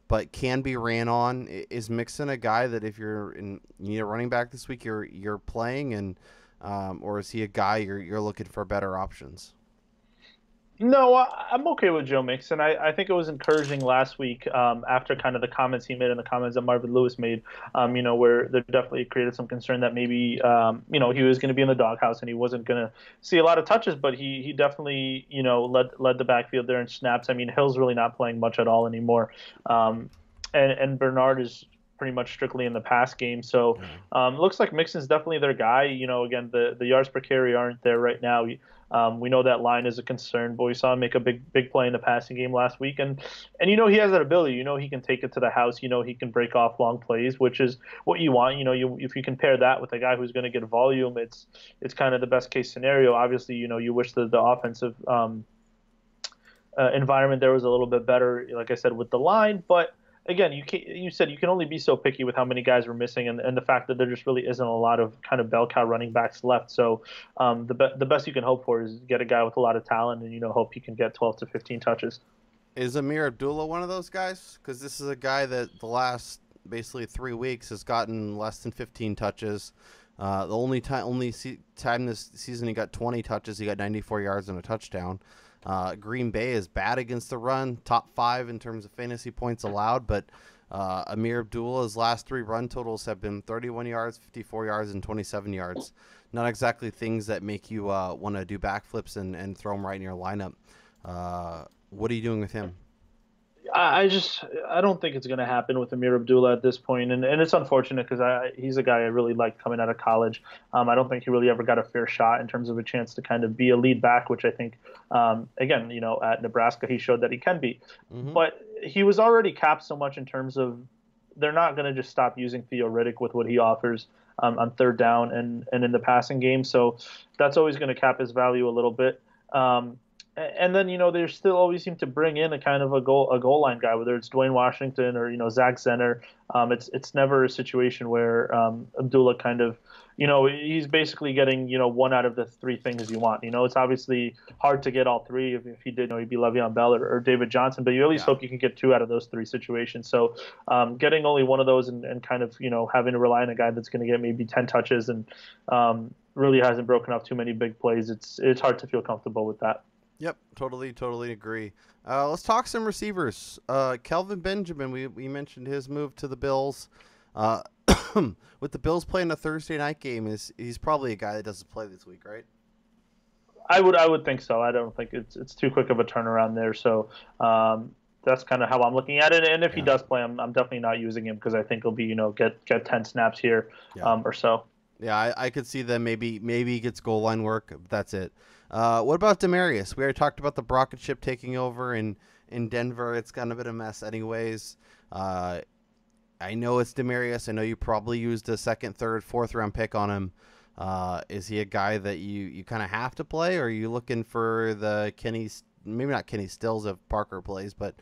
but can be ran on. Is Mixon a guy that if you need a running back this week, you're playing, and or is he a guy you're looking for better options? No, I'm okay with Joe Mixon. I think it was encouraging last week after kind of the comments he made and the comments that Marvin Lewis made, where there definitely created some concern that maybe, he was going to be in the doghouse and he wasn't going to see a lot of touches, but he definitely, led the backfield there in snaps. I mean, Hill's really not playing much at all anymore. And Bernard is pretty much strictly in the pass game. So looks like Mixon's definitely their guy. Again, the yards per carry aren't there right now. We know that line is a concern, but we saw him make a big play in the passing game last week. And he has that ability. He can take it to the house. He can break off long plays, which is what you want. If you compare that with a guy who's going to get volume, it's kind of the best case scenario. Obviously, you wish that the offensive environment there was a little bit better, like I said, with the line. But again, you said you can only be so picky with how many guys we're missing, and the fact that there just really isn't a lot of kind of bell cow running backs left. So the best you can hope for is get a guy with a lot of talent, and hope he can get 12 to 15 touches. Is Amir Abdullah one of those guys? Because this is a guy that the last basically 3 weeks has gotten less than 15 touches. The only time this season he got 20 touches, he got 94 yards and a touchdown. Green Bay is bad against the run, top 5 in terms of fantasy points allowed, but Amir Abdullah's last 3 run totals have been 31 yards, 54 yards, and 27 yards. Not exactly things that make you want to do backflips and throw him right in your lineup. What are you doing with him? I don't think it's going to happen with Amir Abdullah at this point, and it's unfortunate because he's a guy I really liked coming out of college. I don't think he really ever got a fair shot in terms of a chance to kind of be a lead back, which I think, again, at Nebraska he showed that he can be. Mm-hmm. But he was already capped so much in terms of they're not going to just stop using Theo Riddick with what he offers on third down and in the passing game. So that's always going to cap his value a little bit. And then they still always seem to bring in a kind of a goal line guy, whether it's Dwayne Washington or Zach Zenner. It's never a situation where Abdullah kind of he's basically getting one out of the three things you want. It's obviously hard to get all three. If he did, he'd be Le'Veon Bell or David Johnson, but you at least Yeah. hope you can get two out of those three situations. So getting only one of those and kind of having to rely on a guy that's going to get maybe 10 touches and really hasn't broken off too many big plays. It's hard to feel comfortable with that. Yep, totally agree. Let's talk some receivers. Kelvin Benjamin, we mentioned his move to the Bills. Uh, with the Bills playing a Thursday night game, he's probably a guy that doesn't play this week, right? I would think so. I don't think it's too quick of a turnaround there. So that's kind of how I'm looking at it. And if he Yeah. does play, I'm definitely not using him because I think he'll be get 10 snaps here Yeah. or so. Yeah, I could see them maybe he gets goal line work. But that's it. What about Demarius? We already talked about the rocket ship taking over in Denver. It's kind of been a mess, anyways. I know it's Demarius. I know you probably used a second, third, fourth round pick on him. Is he a guy that you kind of have to play, or are you looking for the maybe not Kenny Stills if Parker plays, but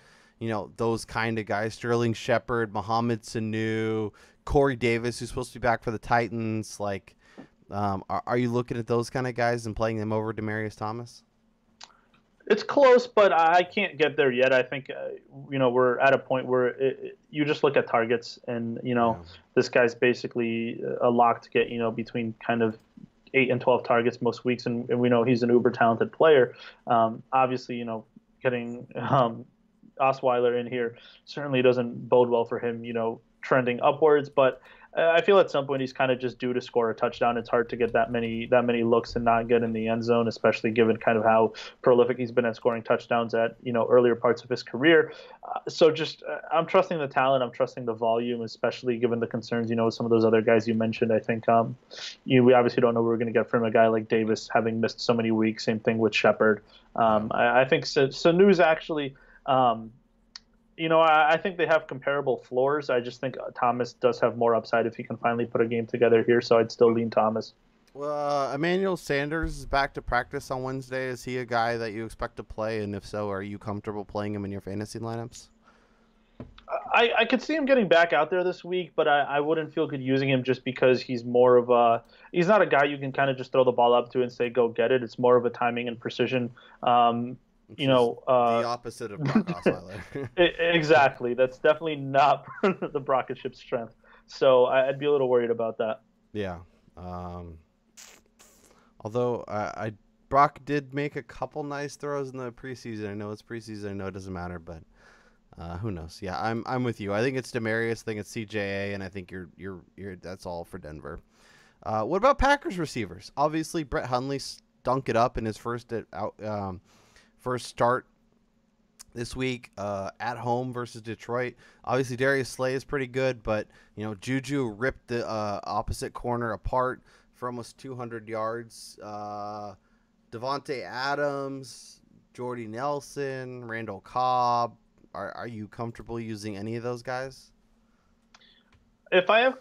those kind of guys: Sterling Shepard, Mohamed Sanu, Corey Davis, who's supposed to be back for the Titans. Like, are you looking at those kind of guys and playing them over Demarius Thomas? It's close, but I can't get there yet. I think we're at a point where you just look at targets, and Yeah. this guy's basically a lock to get between kind of 8 and 12 targets most weeks, and we know he's an uber talented player. Obviously, getting Osweiler in here certainly doesn't bode well for him. Trending upwards, but I feel at some point he's kind of just due to score a touchdown. It's hard to get that many looks and not get in the end zone, especially given kind of how prolific he's been at scoring touchdowns at earlier parts of his career. So just I'm trusting the talent, I'm trusting the volume, especially given the concerns. Some of those other guys you mentioned. I think we obviously don't know what we're going to get from a guy like Davis having missed so many weeks. Same thing with Shepard. I think Sanu's actually. I think they have comparable floors. I just think Thomas does have more upside if he can finally put a game together here. So I'd still lean Thomas. Well, Emmanuel Sanders is back to practice on Wednesday. Is he a guy that you expect to play? And if so, are you comfortable playing him in your fantasy lineups? I could see him getting back out there this week, but I wouldn't feel good using him just because he's he's not a guy you can kind of just throw the ball up to and say, go get it. It's more of a timing and precision. The opposite of Brock Osweiler. Exactly. That's definitely not the rocket ship's strength. So I'd be a little worried about that. Yeah. Although Brock did make a couple nice throws in the preseason. I know it's preseason. I know it doesn't matter, but who knows? Yeah, I'm with you. I think it's Demarius. I think it's CJA, and I think you're that's all for Denver. What about Packers receivers? Obviously, Brett Hundley stunk it up in his first start this week at home versus Detroit. Obviously, Darius Slay is pretty good, but Juju ripped the opposite corner apart for almost 200 yards. Devontae Adams, Jordy Nelson, Randall Cobb. Are you comfortable using any of those guys? If I have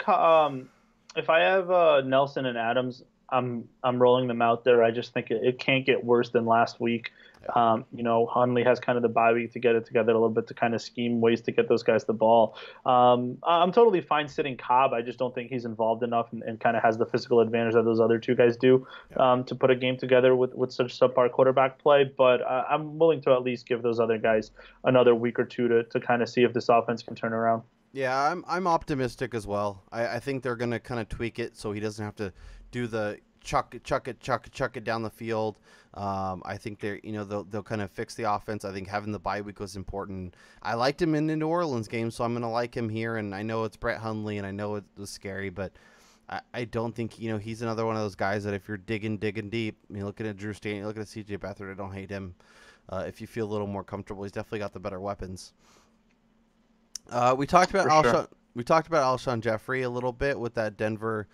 Nelson and Adams, I'm rolling them out there. I just think it can't get worse than last week. Hundley has kind of the bye week to get it together a little bit to kind of scheme ways to get those guys the ball. I'm totally fine sitting Cobb. I just don't think he's involved enough and kind of has the physical advantage that those other two guys do to put a game together with such subpar quarterback play. But I'm willing to at least give those other guys another week or two to kind of see if this offense can turn around. Yeah, I'm optimistic as well. I think they're going to kind of tweak it so he doesn't have to do the chuck it down the field. I think they'll kind of fix the offense. I think having the bye week was important. I liked him in the New Orleans game, so I'm going to like him here. And I know it's Brett Hundley, and I know it was scary, but I don't think he's another one of those guys that if you're digging deep, looking at Drew Stanton, looking at C.J. Beathard, I don't hate him. If you feel a little more comfortable, he's definitely got the better weapons. We talked about Alshon Jeffrey a little bit with that Denver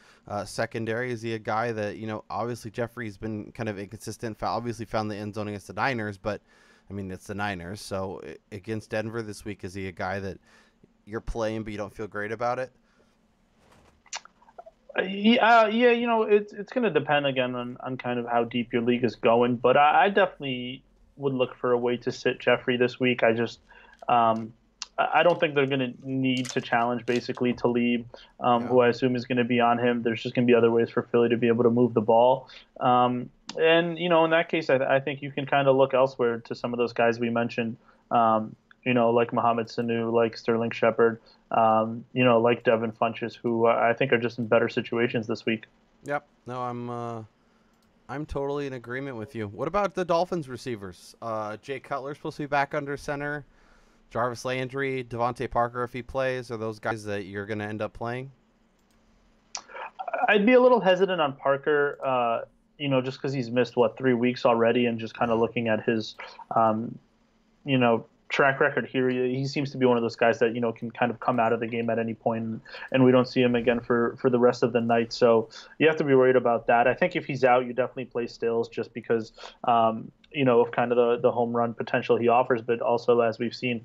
secondary. Is he a guy that obviously Jeffrey's been kind of inconsistent? Obviously found the end zone against the Niners, but I mean it's the Niners. So against Denver this week, is he a guy that you're playing but you don't feel great about it? Yeah, it's going to depend again on kind of how deep your league is going, but I definitely would look for a way to sit Jeffrey this week. Um, I don't think they're going to need to challenge basically Talib, Yeah. who I assume is going to be on him. There's just going to be other ways for Philly to be able to move the ball. And in that case, I think you can kind of look elsewhere to some of those guys we mentioned. Like Mohamed Sanu, like Sterling Shepard, like Devin Funches, who I think are just in better situations this week. Yep. No, I'm totally in agreement with you. What about the Dolphins receivers? Jay Cutler's supposed to be back under center. Jarvis Landry, Devontae Parker, if he plays, are those guys that you're going to end up playing? I'd be a little hesitant on Parker, just because he's missed 3 weeks already, and just kind of looking at his, track record here. He seems to be one of those guys that can kind of come out of the game at any point, and we don't see him again for the rest of the night. So you have to be worried about that. I think if he's out, you definitely play Stills just because. Of kind of the home run potential he offers, but also as we've seen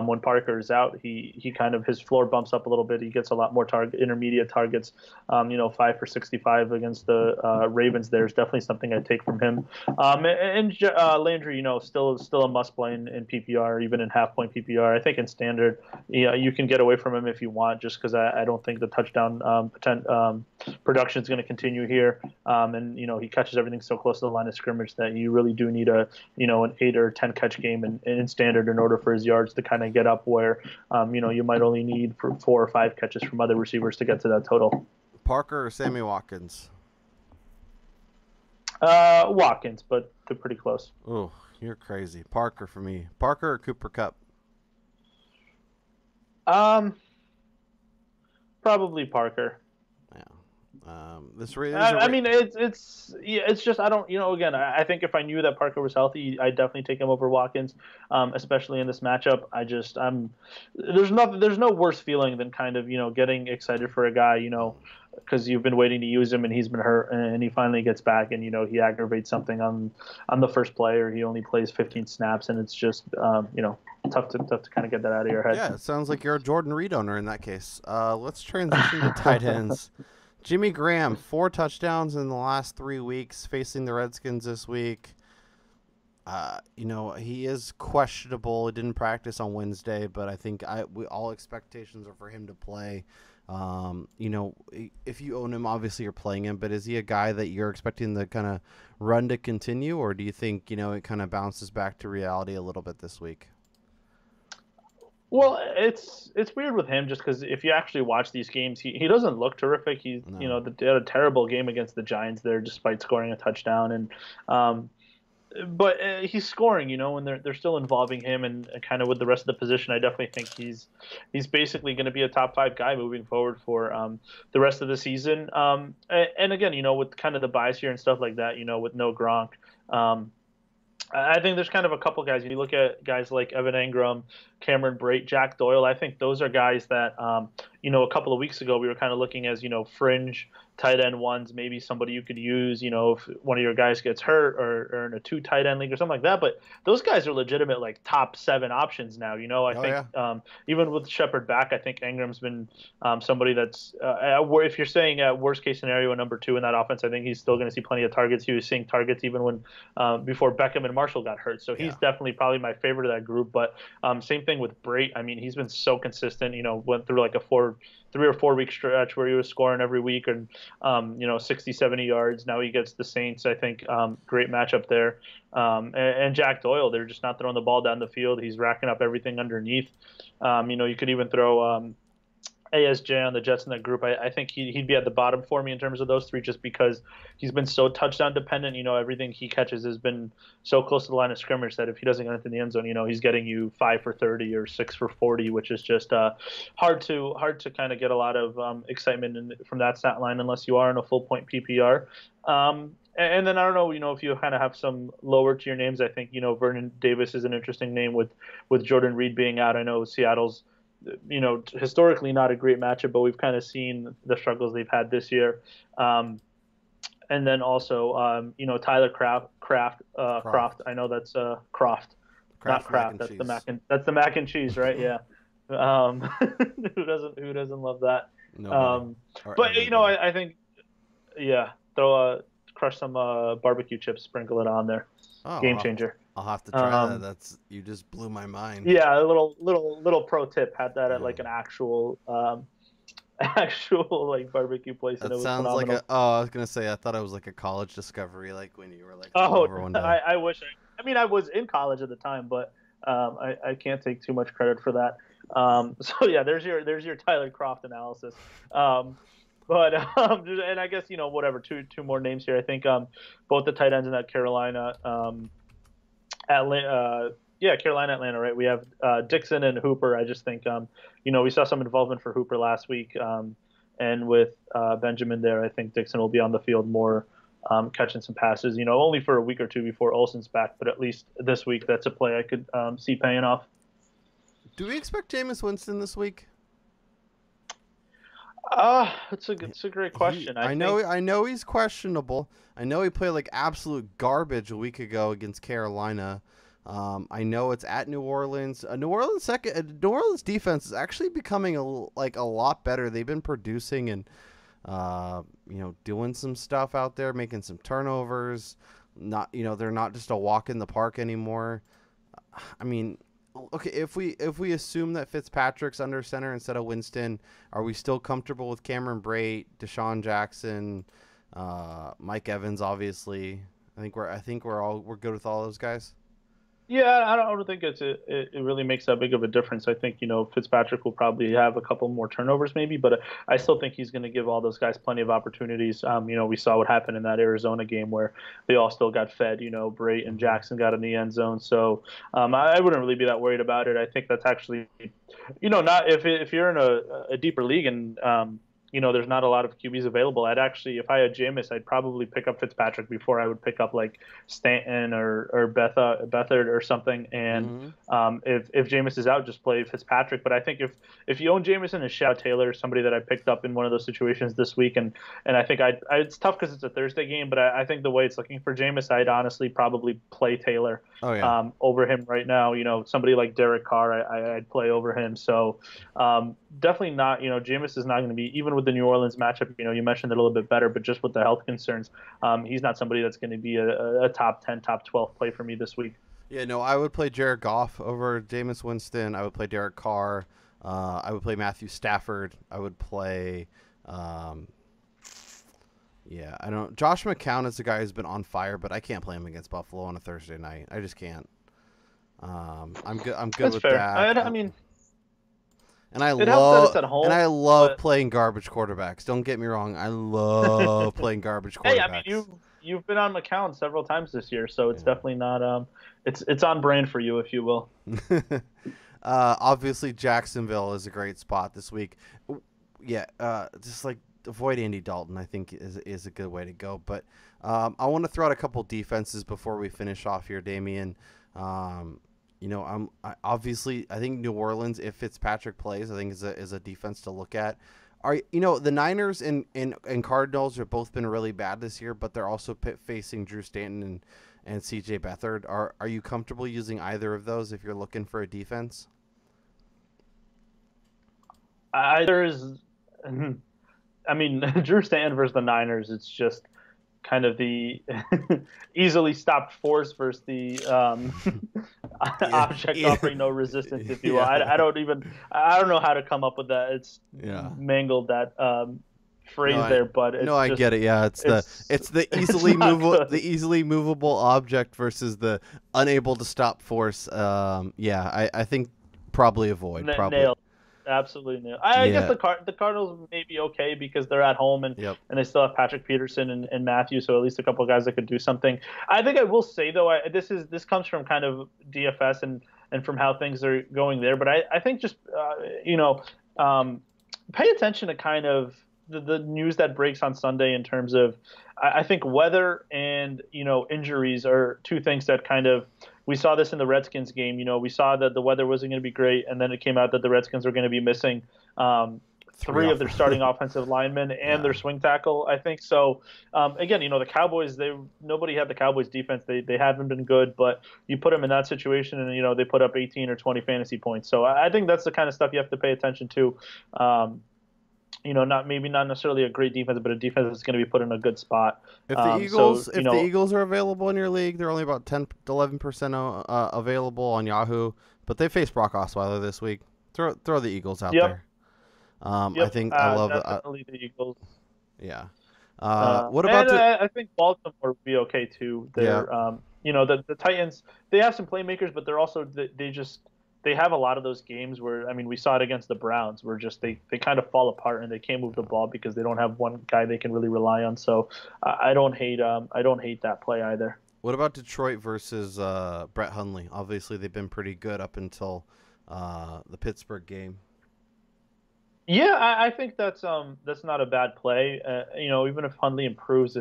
when Parker is out, he kind of his floor bumps up a little bit. He gets a lot more intermediate targets. 5 for 65 against the Ravens. There's definitely something I'd take from him. And Landry, still a must play in PPR, even in half point PPR. I think in standard, you can get away from him if you want, just because I don't think the touchdown production is going to continue here. And he catches everything so close to the line of scrimmage that you really do need an 8 or 10 catch game in standard in order for his yards to kind of get up where you might only need for 4 or 5 catches from other receivers to get to that total. Parker or Sammy Watkins? Watkins, but they're pretty close. Oh, you're crazy. Parker for me. Parker or Cooper Kupp? Probably Parker. It's just I don't again I think if I knew that Parker was healthy, I'd definitely take him over Watkins, especially in this matchup. There's no worse feeling than kind of getting excited for a guy because you've been waiting to use him and he's been hurt and he finally gets back and he aggravates something on the first play or he only plays 15 snaps and it's just tough to kind of get that out of your head. Yeah, it sounds like you're a Jordan Reed owner in that case. Let's transition to tight ends. Jimmy Graham, 4 touchdowns in the last 3 weeks, facing the Redskins this week. He is questionable. He didn't practice on Wednesday, but I think all expectations are for him to play. If you own him, obviously you're playing him, but is he a guy that you're expecting the kind of run to continue, or do you think, it kind of bounces back to reality a little bit this week? Well, it's weird with him just because if you actually watch these games, he doesn't look terrific. They had a terrible game against the Giants there, despite scoring a touchdown, and but he's scoring, and they're still involving him and kind of with the rest of the position. I definitely think he's basically going to be a top 5 guy moving forward for the rest of the season. And again, with kind of the bias here and stuff like that, with no Gronk. I think there's kind of a couple guys. You look at guys like Evan Engram, Cameron Brate, Jack Doyle. I think those are guys that, a couple of weeks ago we were kind of looking as, fringe tight end ones, maybe somebody you could use, if one of your guys gets hurt or in a 2 tight end league or something like that. But those guys are legitimate, like top 7 options now. I think even with Shepard back, I think Engram's been somebody that's, if you're saying at worst case scenario, a number 2 in that offense, I think he's still going to see plenty of targets. He was seeing targets even when before Beckham and Marshall got hurt. So he's definitely probably my favorite of that group. But same thing with Brate. I mean, he's been so consistent, went through like a 3 or 4 week stretch where he was scoring every week and 60, 70 yards. Now he gets the Saints. I think great matchup there. And Jack Doyle, they're just not throwing the ball down the field. He's racking up everything underneath. You could even throw ASJ on the Jets in that group. I think he'd be at the bottom for me in terms of those 3 just because he's been so touchdown dependent. Everything he catches has been so close to the line of scrimmage that if he doesn't get into the end zone, he's getting you 5 for 30 or 6 for 40, which is just hard to kind of get a lot of excitement from that stat line unless you are in a full point PPR. And then I don't know, if you kind of have some lower tier names, I think, Vernon Davis is an interesting name with Jordan Reed being out. I know Seattle's historically not a great matchup, but we've kind of seen the struggles they've had this year. And then also, Tyler Kraft. I know that's Croft, not Kraft. That's the mac and cheese, right? Yeah. Who doesn't love that? Nobody. Or But everybody. I think yeah, crush some barbecue chips, sprinkle it on there. Oh, Game changer. I'll have to try that. Um, You just blew my mind. yeah, a little pro tip. Had that at Yeah. like an actual actual like barbecue place, and That it was sounds like phenomenal. I was gonna say I thought it was like a college discovery, like when you were like Oh, hungover one day. I wish. I mean, I was in college at the time, but I can't take too much credit for that. So yeah, there's your Tyler Croft analysis. Um, but and I guess whatever, two more names here. I think both the tight ends in that Carolina, Atlanta, yeah, Carolina, Atlanta, right? We have Dixon and Hooper. I just think we saw some involvement for Hooper last week, and with Benjamin there, I think Dixon will be on the field more, catching some passes. Only for a week or two before Olsen's back, but at least this week, that's a play I could see paying off. Do we expect Jameis Winston this week? It's a great question. I know he's questionable. I know he played like absolute garbage a week ago against Carolina. I know it's at New Orleans. New Orleans defense is actually becoming a lot better. They've been producing and doing some stuff out there, making some turnovers. Not they're not just a walk in the park anymore. I mean, okay, if we assume that Fitzpatrick's under center instead of Winston, are we still comfortable with Cameron Brate, Deshaun Jackson, Mike Evans? Obviously, I think we're good with all those guys. Yeah, I don't think it really makes that big of a difference. I think Fitzpatrick will probably have a couple more turnovers maybe, but I still think he's going to give all those guys plenty of opportunities. We saw what happened in that Arizona game where they all still got fed. Brait and Jackson got in the end zone, so I wouldn't really be that worried about it. I think that's actually, not if you're in a deeper league and there's not a lot of QBs available. If I had Jameis, I'd probably pick up Fitzpatrick before I would pick up like Stanton or Beathard or something. And Mm-hmm. If Jameis is out, just play Fitzpatrick. But I think if you own Jameis and Shout Taylor, somebody that I picked up in one of those situations this week, and I think it's tough because it's a Thursday game, but I think the way it's looking for Jameis, I'd honestly probably play Taylor. Oh yeah. Over him right now. Somebody like Derek Carr, I'd play over him. So definitely not. Jameis is not going to be, even with the New Orleans matchup. You mentioned it a little bit better, but just with the health concerns, he's not somebody that's going to be a top 10, top 12 play for me this week. Yeah, no, I would play Jared Goff over Jameis Winston. I would play Derek Carr. I would play Matthew Stafford. I would play. Yeah, I don't. Josh McCown is the guy who's been on fire, but I can't play him against Buffalo on a Thursday night. I just can't. I'm good. I'm good That's with fair. that. I mean, and I it helps that it's at home. and I love but... playing garbage quarterbacks. Don't get me wrong. I love playing garbage quarterbacks. Hey, I mean, you've been on McCown several times this year, so it's definitely not. It's on brand for you, if you will. Obviously, Jacksonville is a great spot this week. Yeah, just like avoid Andy Dalton, I think is a good way to go. But I want to throw out a couple defenses before we finish off here, Damian. I think New Orleans, if Fitzpatrick plays, I think is a defense to look at. The Niners and Cardinals have both been really bad this year, but they're also facing Drew Stanton and CJ Beathard. Are you comfortable using either of those if you're looking for a defense? Either is, I mean, Drew Stanton versus the Niners. It's just kind of the easily stopped force versus the object offering no resistance, if you will. I don't know how to come up with that. It's mangled that phrase there, but it's I get it. Yeah, it's the easily movable object versus the unable to stop force. I think probably avoid. Nailed. Absolutely nailed. I guess the Cardinals may be okay because they're at home and they still have Patrick Peterson and Matthew, so at least a couple of guys that could do something. I think I will say though, this comes from kind of DFS and from how things are going there, but I think just pay attention to kind of the news that breaks on Sunday in terms of I think weather and injuries are two things that kind of. We saw this in the Redskins game. We saw that the weather wasn't going to be great, and then it came out that the Redskins were going to be missing three of their starting offensive linemen and their swing tackle, I think. So, again, the Cowboys, nobody had the Cowboys defense. They haven't been good, but you put them in that situation and, they put up 18 or 20 fantasy points. So I think that's the kind of stuff you have to pay attention to. not necessarily a great defense, but a defense that's going to be put in a good spot. If the So Eagles, if the Eagles are available in your league, they're only about 10 to 11% available on Yahoo, but they face Brock Osweiler this week. Throw the Eagles out yep, there. I love definitely the Eagles. yeah. What about And I think Baltimore would be okay too. yeah. They're the Titans, they have some playmakers, but they're also they have a lot of those games where, I mean, we saw it against the Browns where just they kind of fall apart and they can't move the ball because they don't have one guy they can really rely on. So I don't hate that play either. What about Detroit versus Brett Hundley? Obviously, they've been pretty good up until the Pittsburgh game. Yeah, I think that's not a bad play. Even if Hundley improves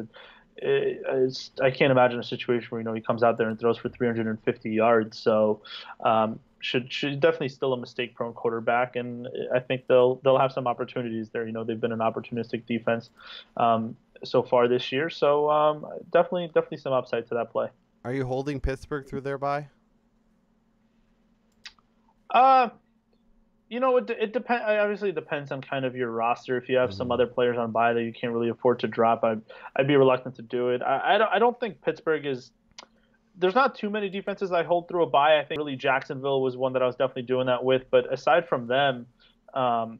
I can't imagine a situation where he comes out there and throws for 350 yards. So should definitely still a mistake-prone quarterback, and I think they'll have some opportunities there. They've been an opportunistic defense so far this year, so definitely some upside to that play. Are you holding Pittsburgh through their bye? Uh, it depends. Obviously, it depends on kind of your roster. If you have some Mm-hmm. other players on bye that you can't really afford to drop, I'd be reluctant to do it. I don't think Pittsburgh is. There's not too many defenses I hold through a bye. I think really Jacksonville was one that I was definitely doing that with. But aside from them, um,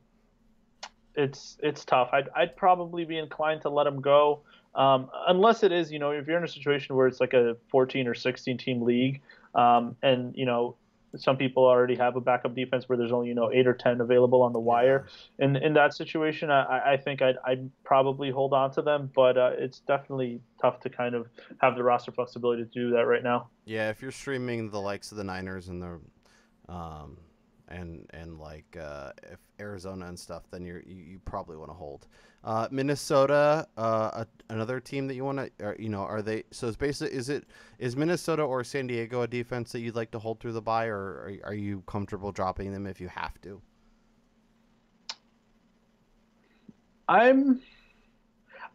it's tough. I'd probably be inclined to let them go, unless it is if you're in a situation where it's like a 14 or 16 team league, and some people already have a backup defense where there's only 8 or 10 available on the Yeah. wire. In that situation, I think I'd probably hold on to them, but it's definitely tough to kind of have the roster flexibility to do that right now. Yeah, if you're streaming the likes of the Niners and the um and like if Arizona and stuff, then you probably want to hold. Minnesota, another team that you want to, are they? So it's basically, is Minnesota or San Diego a defense that you'd like to hold through the bye, or are you comfortable dropping them if you have to? I'm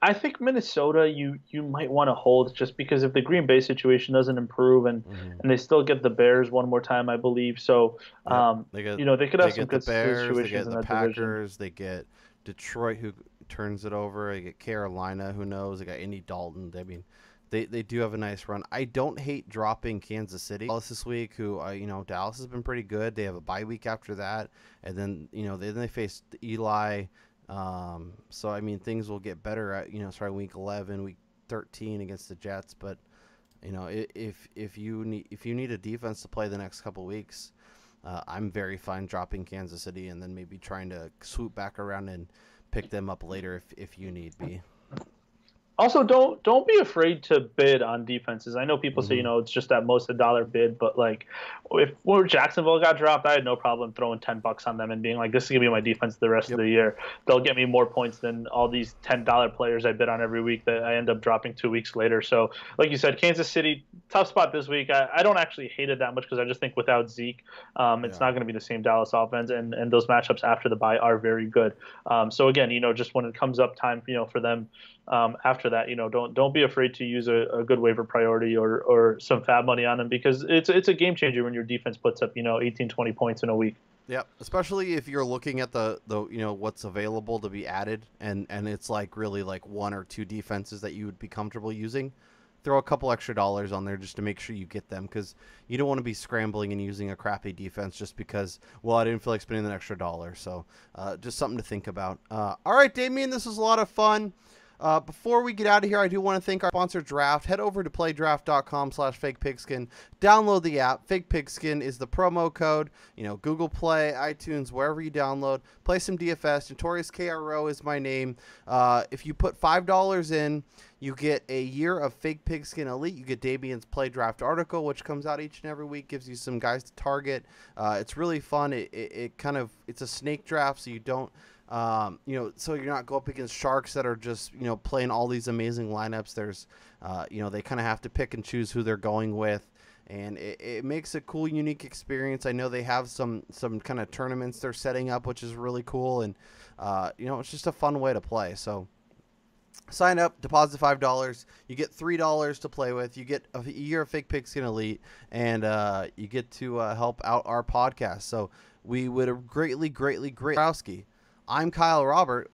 I think Minnesota you might want to hold just because if the Green Bay situation doesn't improve Mm-hmm. and they still get the Bears one more time, I believe. So Yep. they could have They some get the good Bears, they situations get in the that division. Packers, they get Detroit who turns it over, they get Carolina who knows, they got Andy Dalton. I mean, they do have a nice run. I don't hate dropping Kansas City Dallas this week, who Dallas has been pretty good. They have a bye week after that, and then they face Eli. So I mean things will get better at starting week 11, week 13 against the Jets, but if you need a defense to play the next couple weeks, I'm very fine dropping Kansas City and then maybe trying to swoop back around and pick them up later if you need be. Also, don't be afraid to bid on defenses. I know people say Hmm. it's just at most $1 bid, but like if where Jacksonville got dropped, I had no problem throwing $10 on them and being like, this is gonna be my defense the rest of Yep. the year. They'll get me more points than all these $10 players I bid on every week that I end up dropping 2 weeks later. So, like you said, Kansas City tough spot this week. I don't actually hate it that much because I just think without Zeke, it's Yeah. not going to be the same Dallas offense, and those matchups after the bye are very good. So again, just when it comes up time, for them after that, don't be afraid to use a good waiver priority or some fab money on them because it's a game changer when your defense puts up 18, 20 points in a week. Yep, especially if you're looking at the what's available to be added, and it's like really like one or two defenses that you would be comfortable using. Throw a couple extra dollars on there just to make sure you get them, because you don't want to be scrambling and using a crappy defense just because, well, I didn't feel like spending an extra dollar. So just something to think about. All right, Damien, this was a lot of fun. Before we get out of here, I do want to thank our sponsor, Draft. Head over to playdraft.com/fakepigskin. Download the app. Fake Pigskin is the promo code. Google Play, iTunes, wherever you download. Play some DFS. Notorious KRO is my name. If you put $5 in, you get a year of Fake Pigskin Elite. You get Damien's Play Draft article, which comes out each and every week. Gives you some guys to target. It's really fun. It's a snake draft, so you don't. So you're not go up against sharks that are just, playing all these amazing lineups. There's, they kind of have to pick and choose who they're going with, and it makes a cool, unique experience. I know they have some kind of tournaments they're setting up, which is really cool, and, it's just a fun way to play. So sign up, deposit $5. You get $3 to play with. You get a year of Fake Pigskin Elite, and you get to help out our podcast. So we would greatly, Dabrowski. I'm Kyle Robert.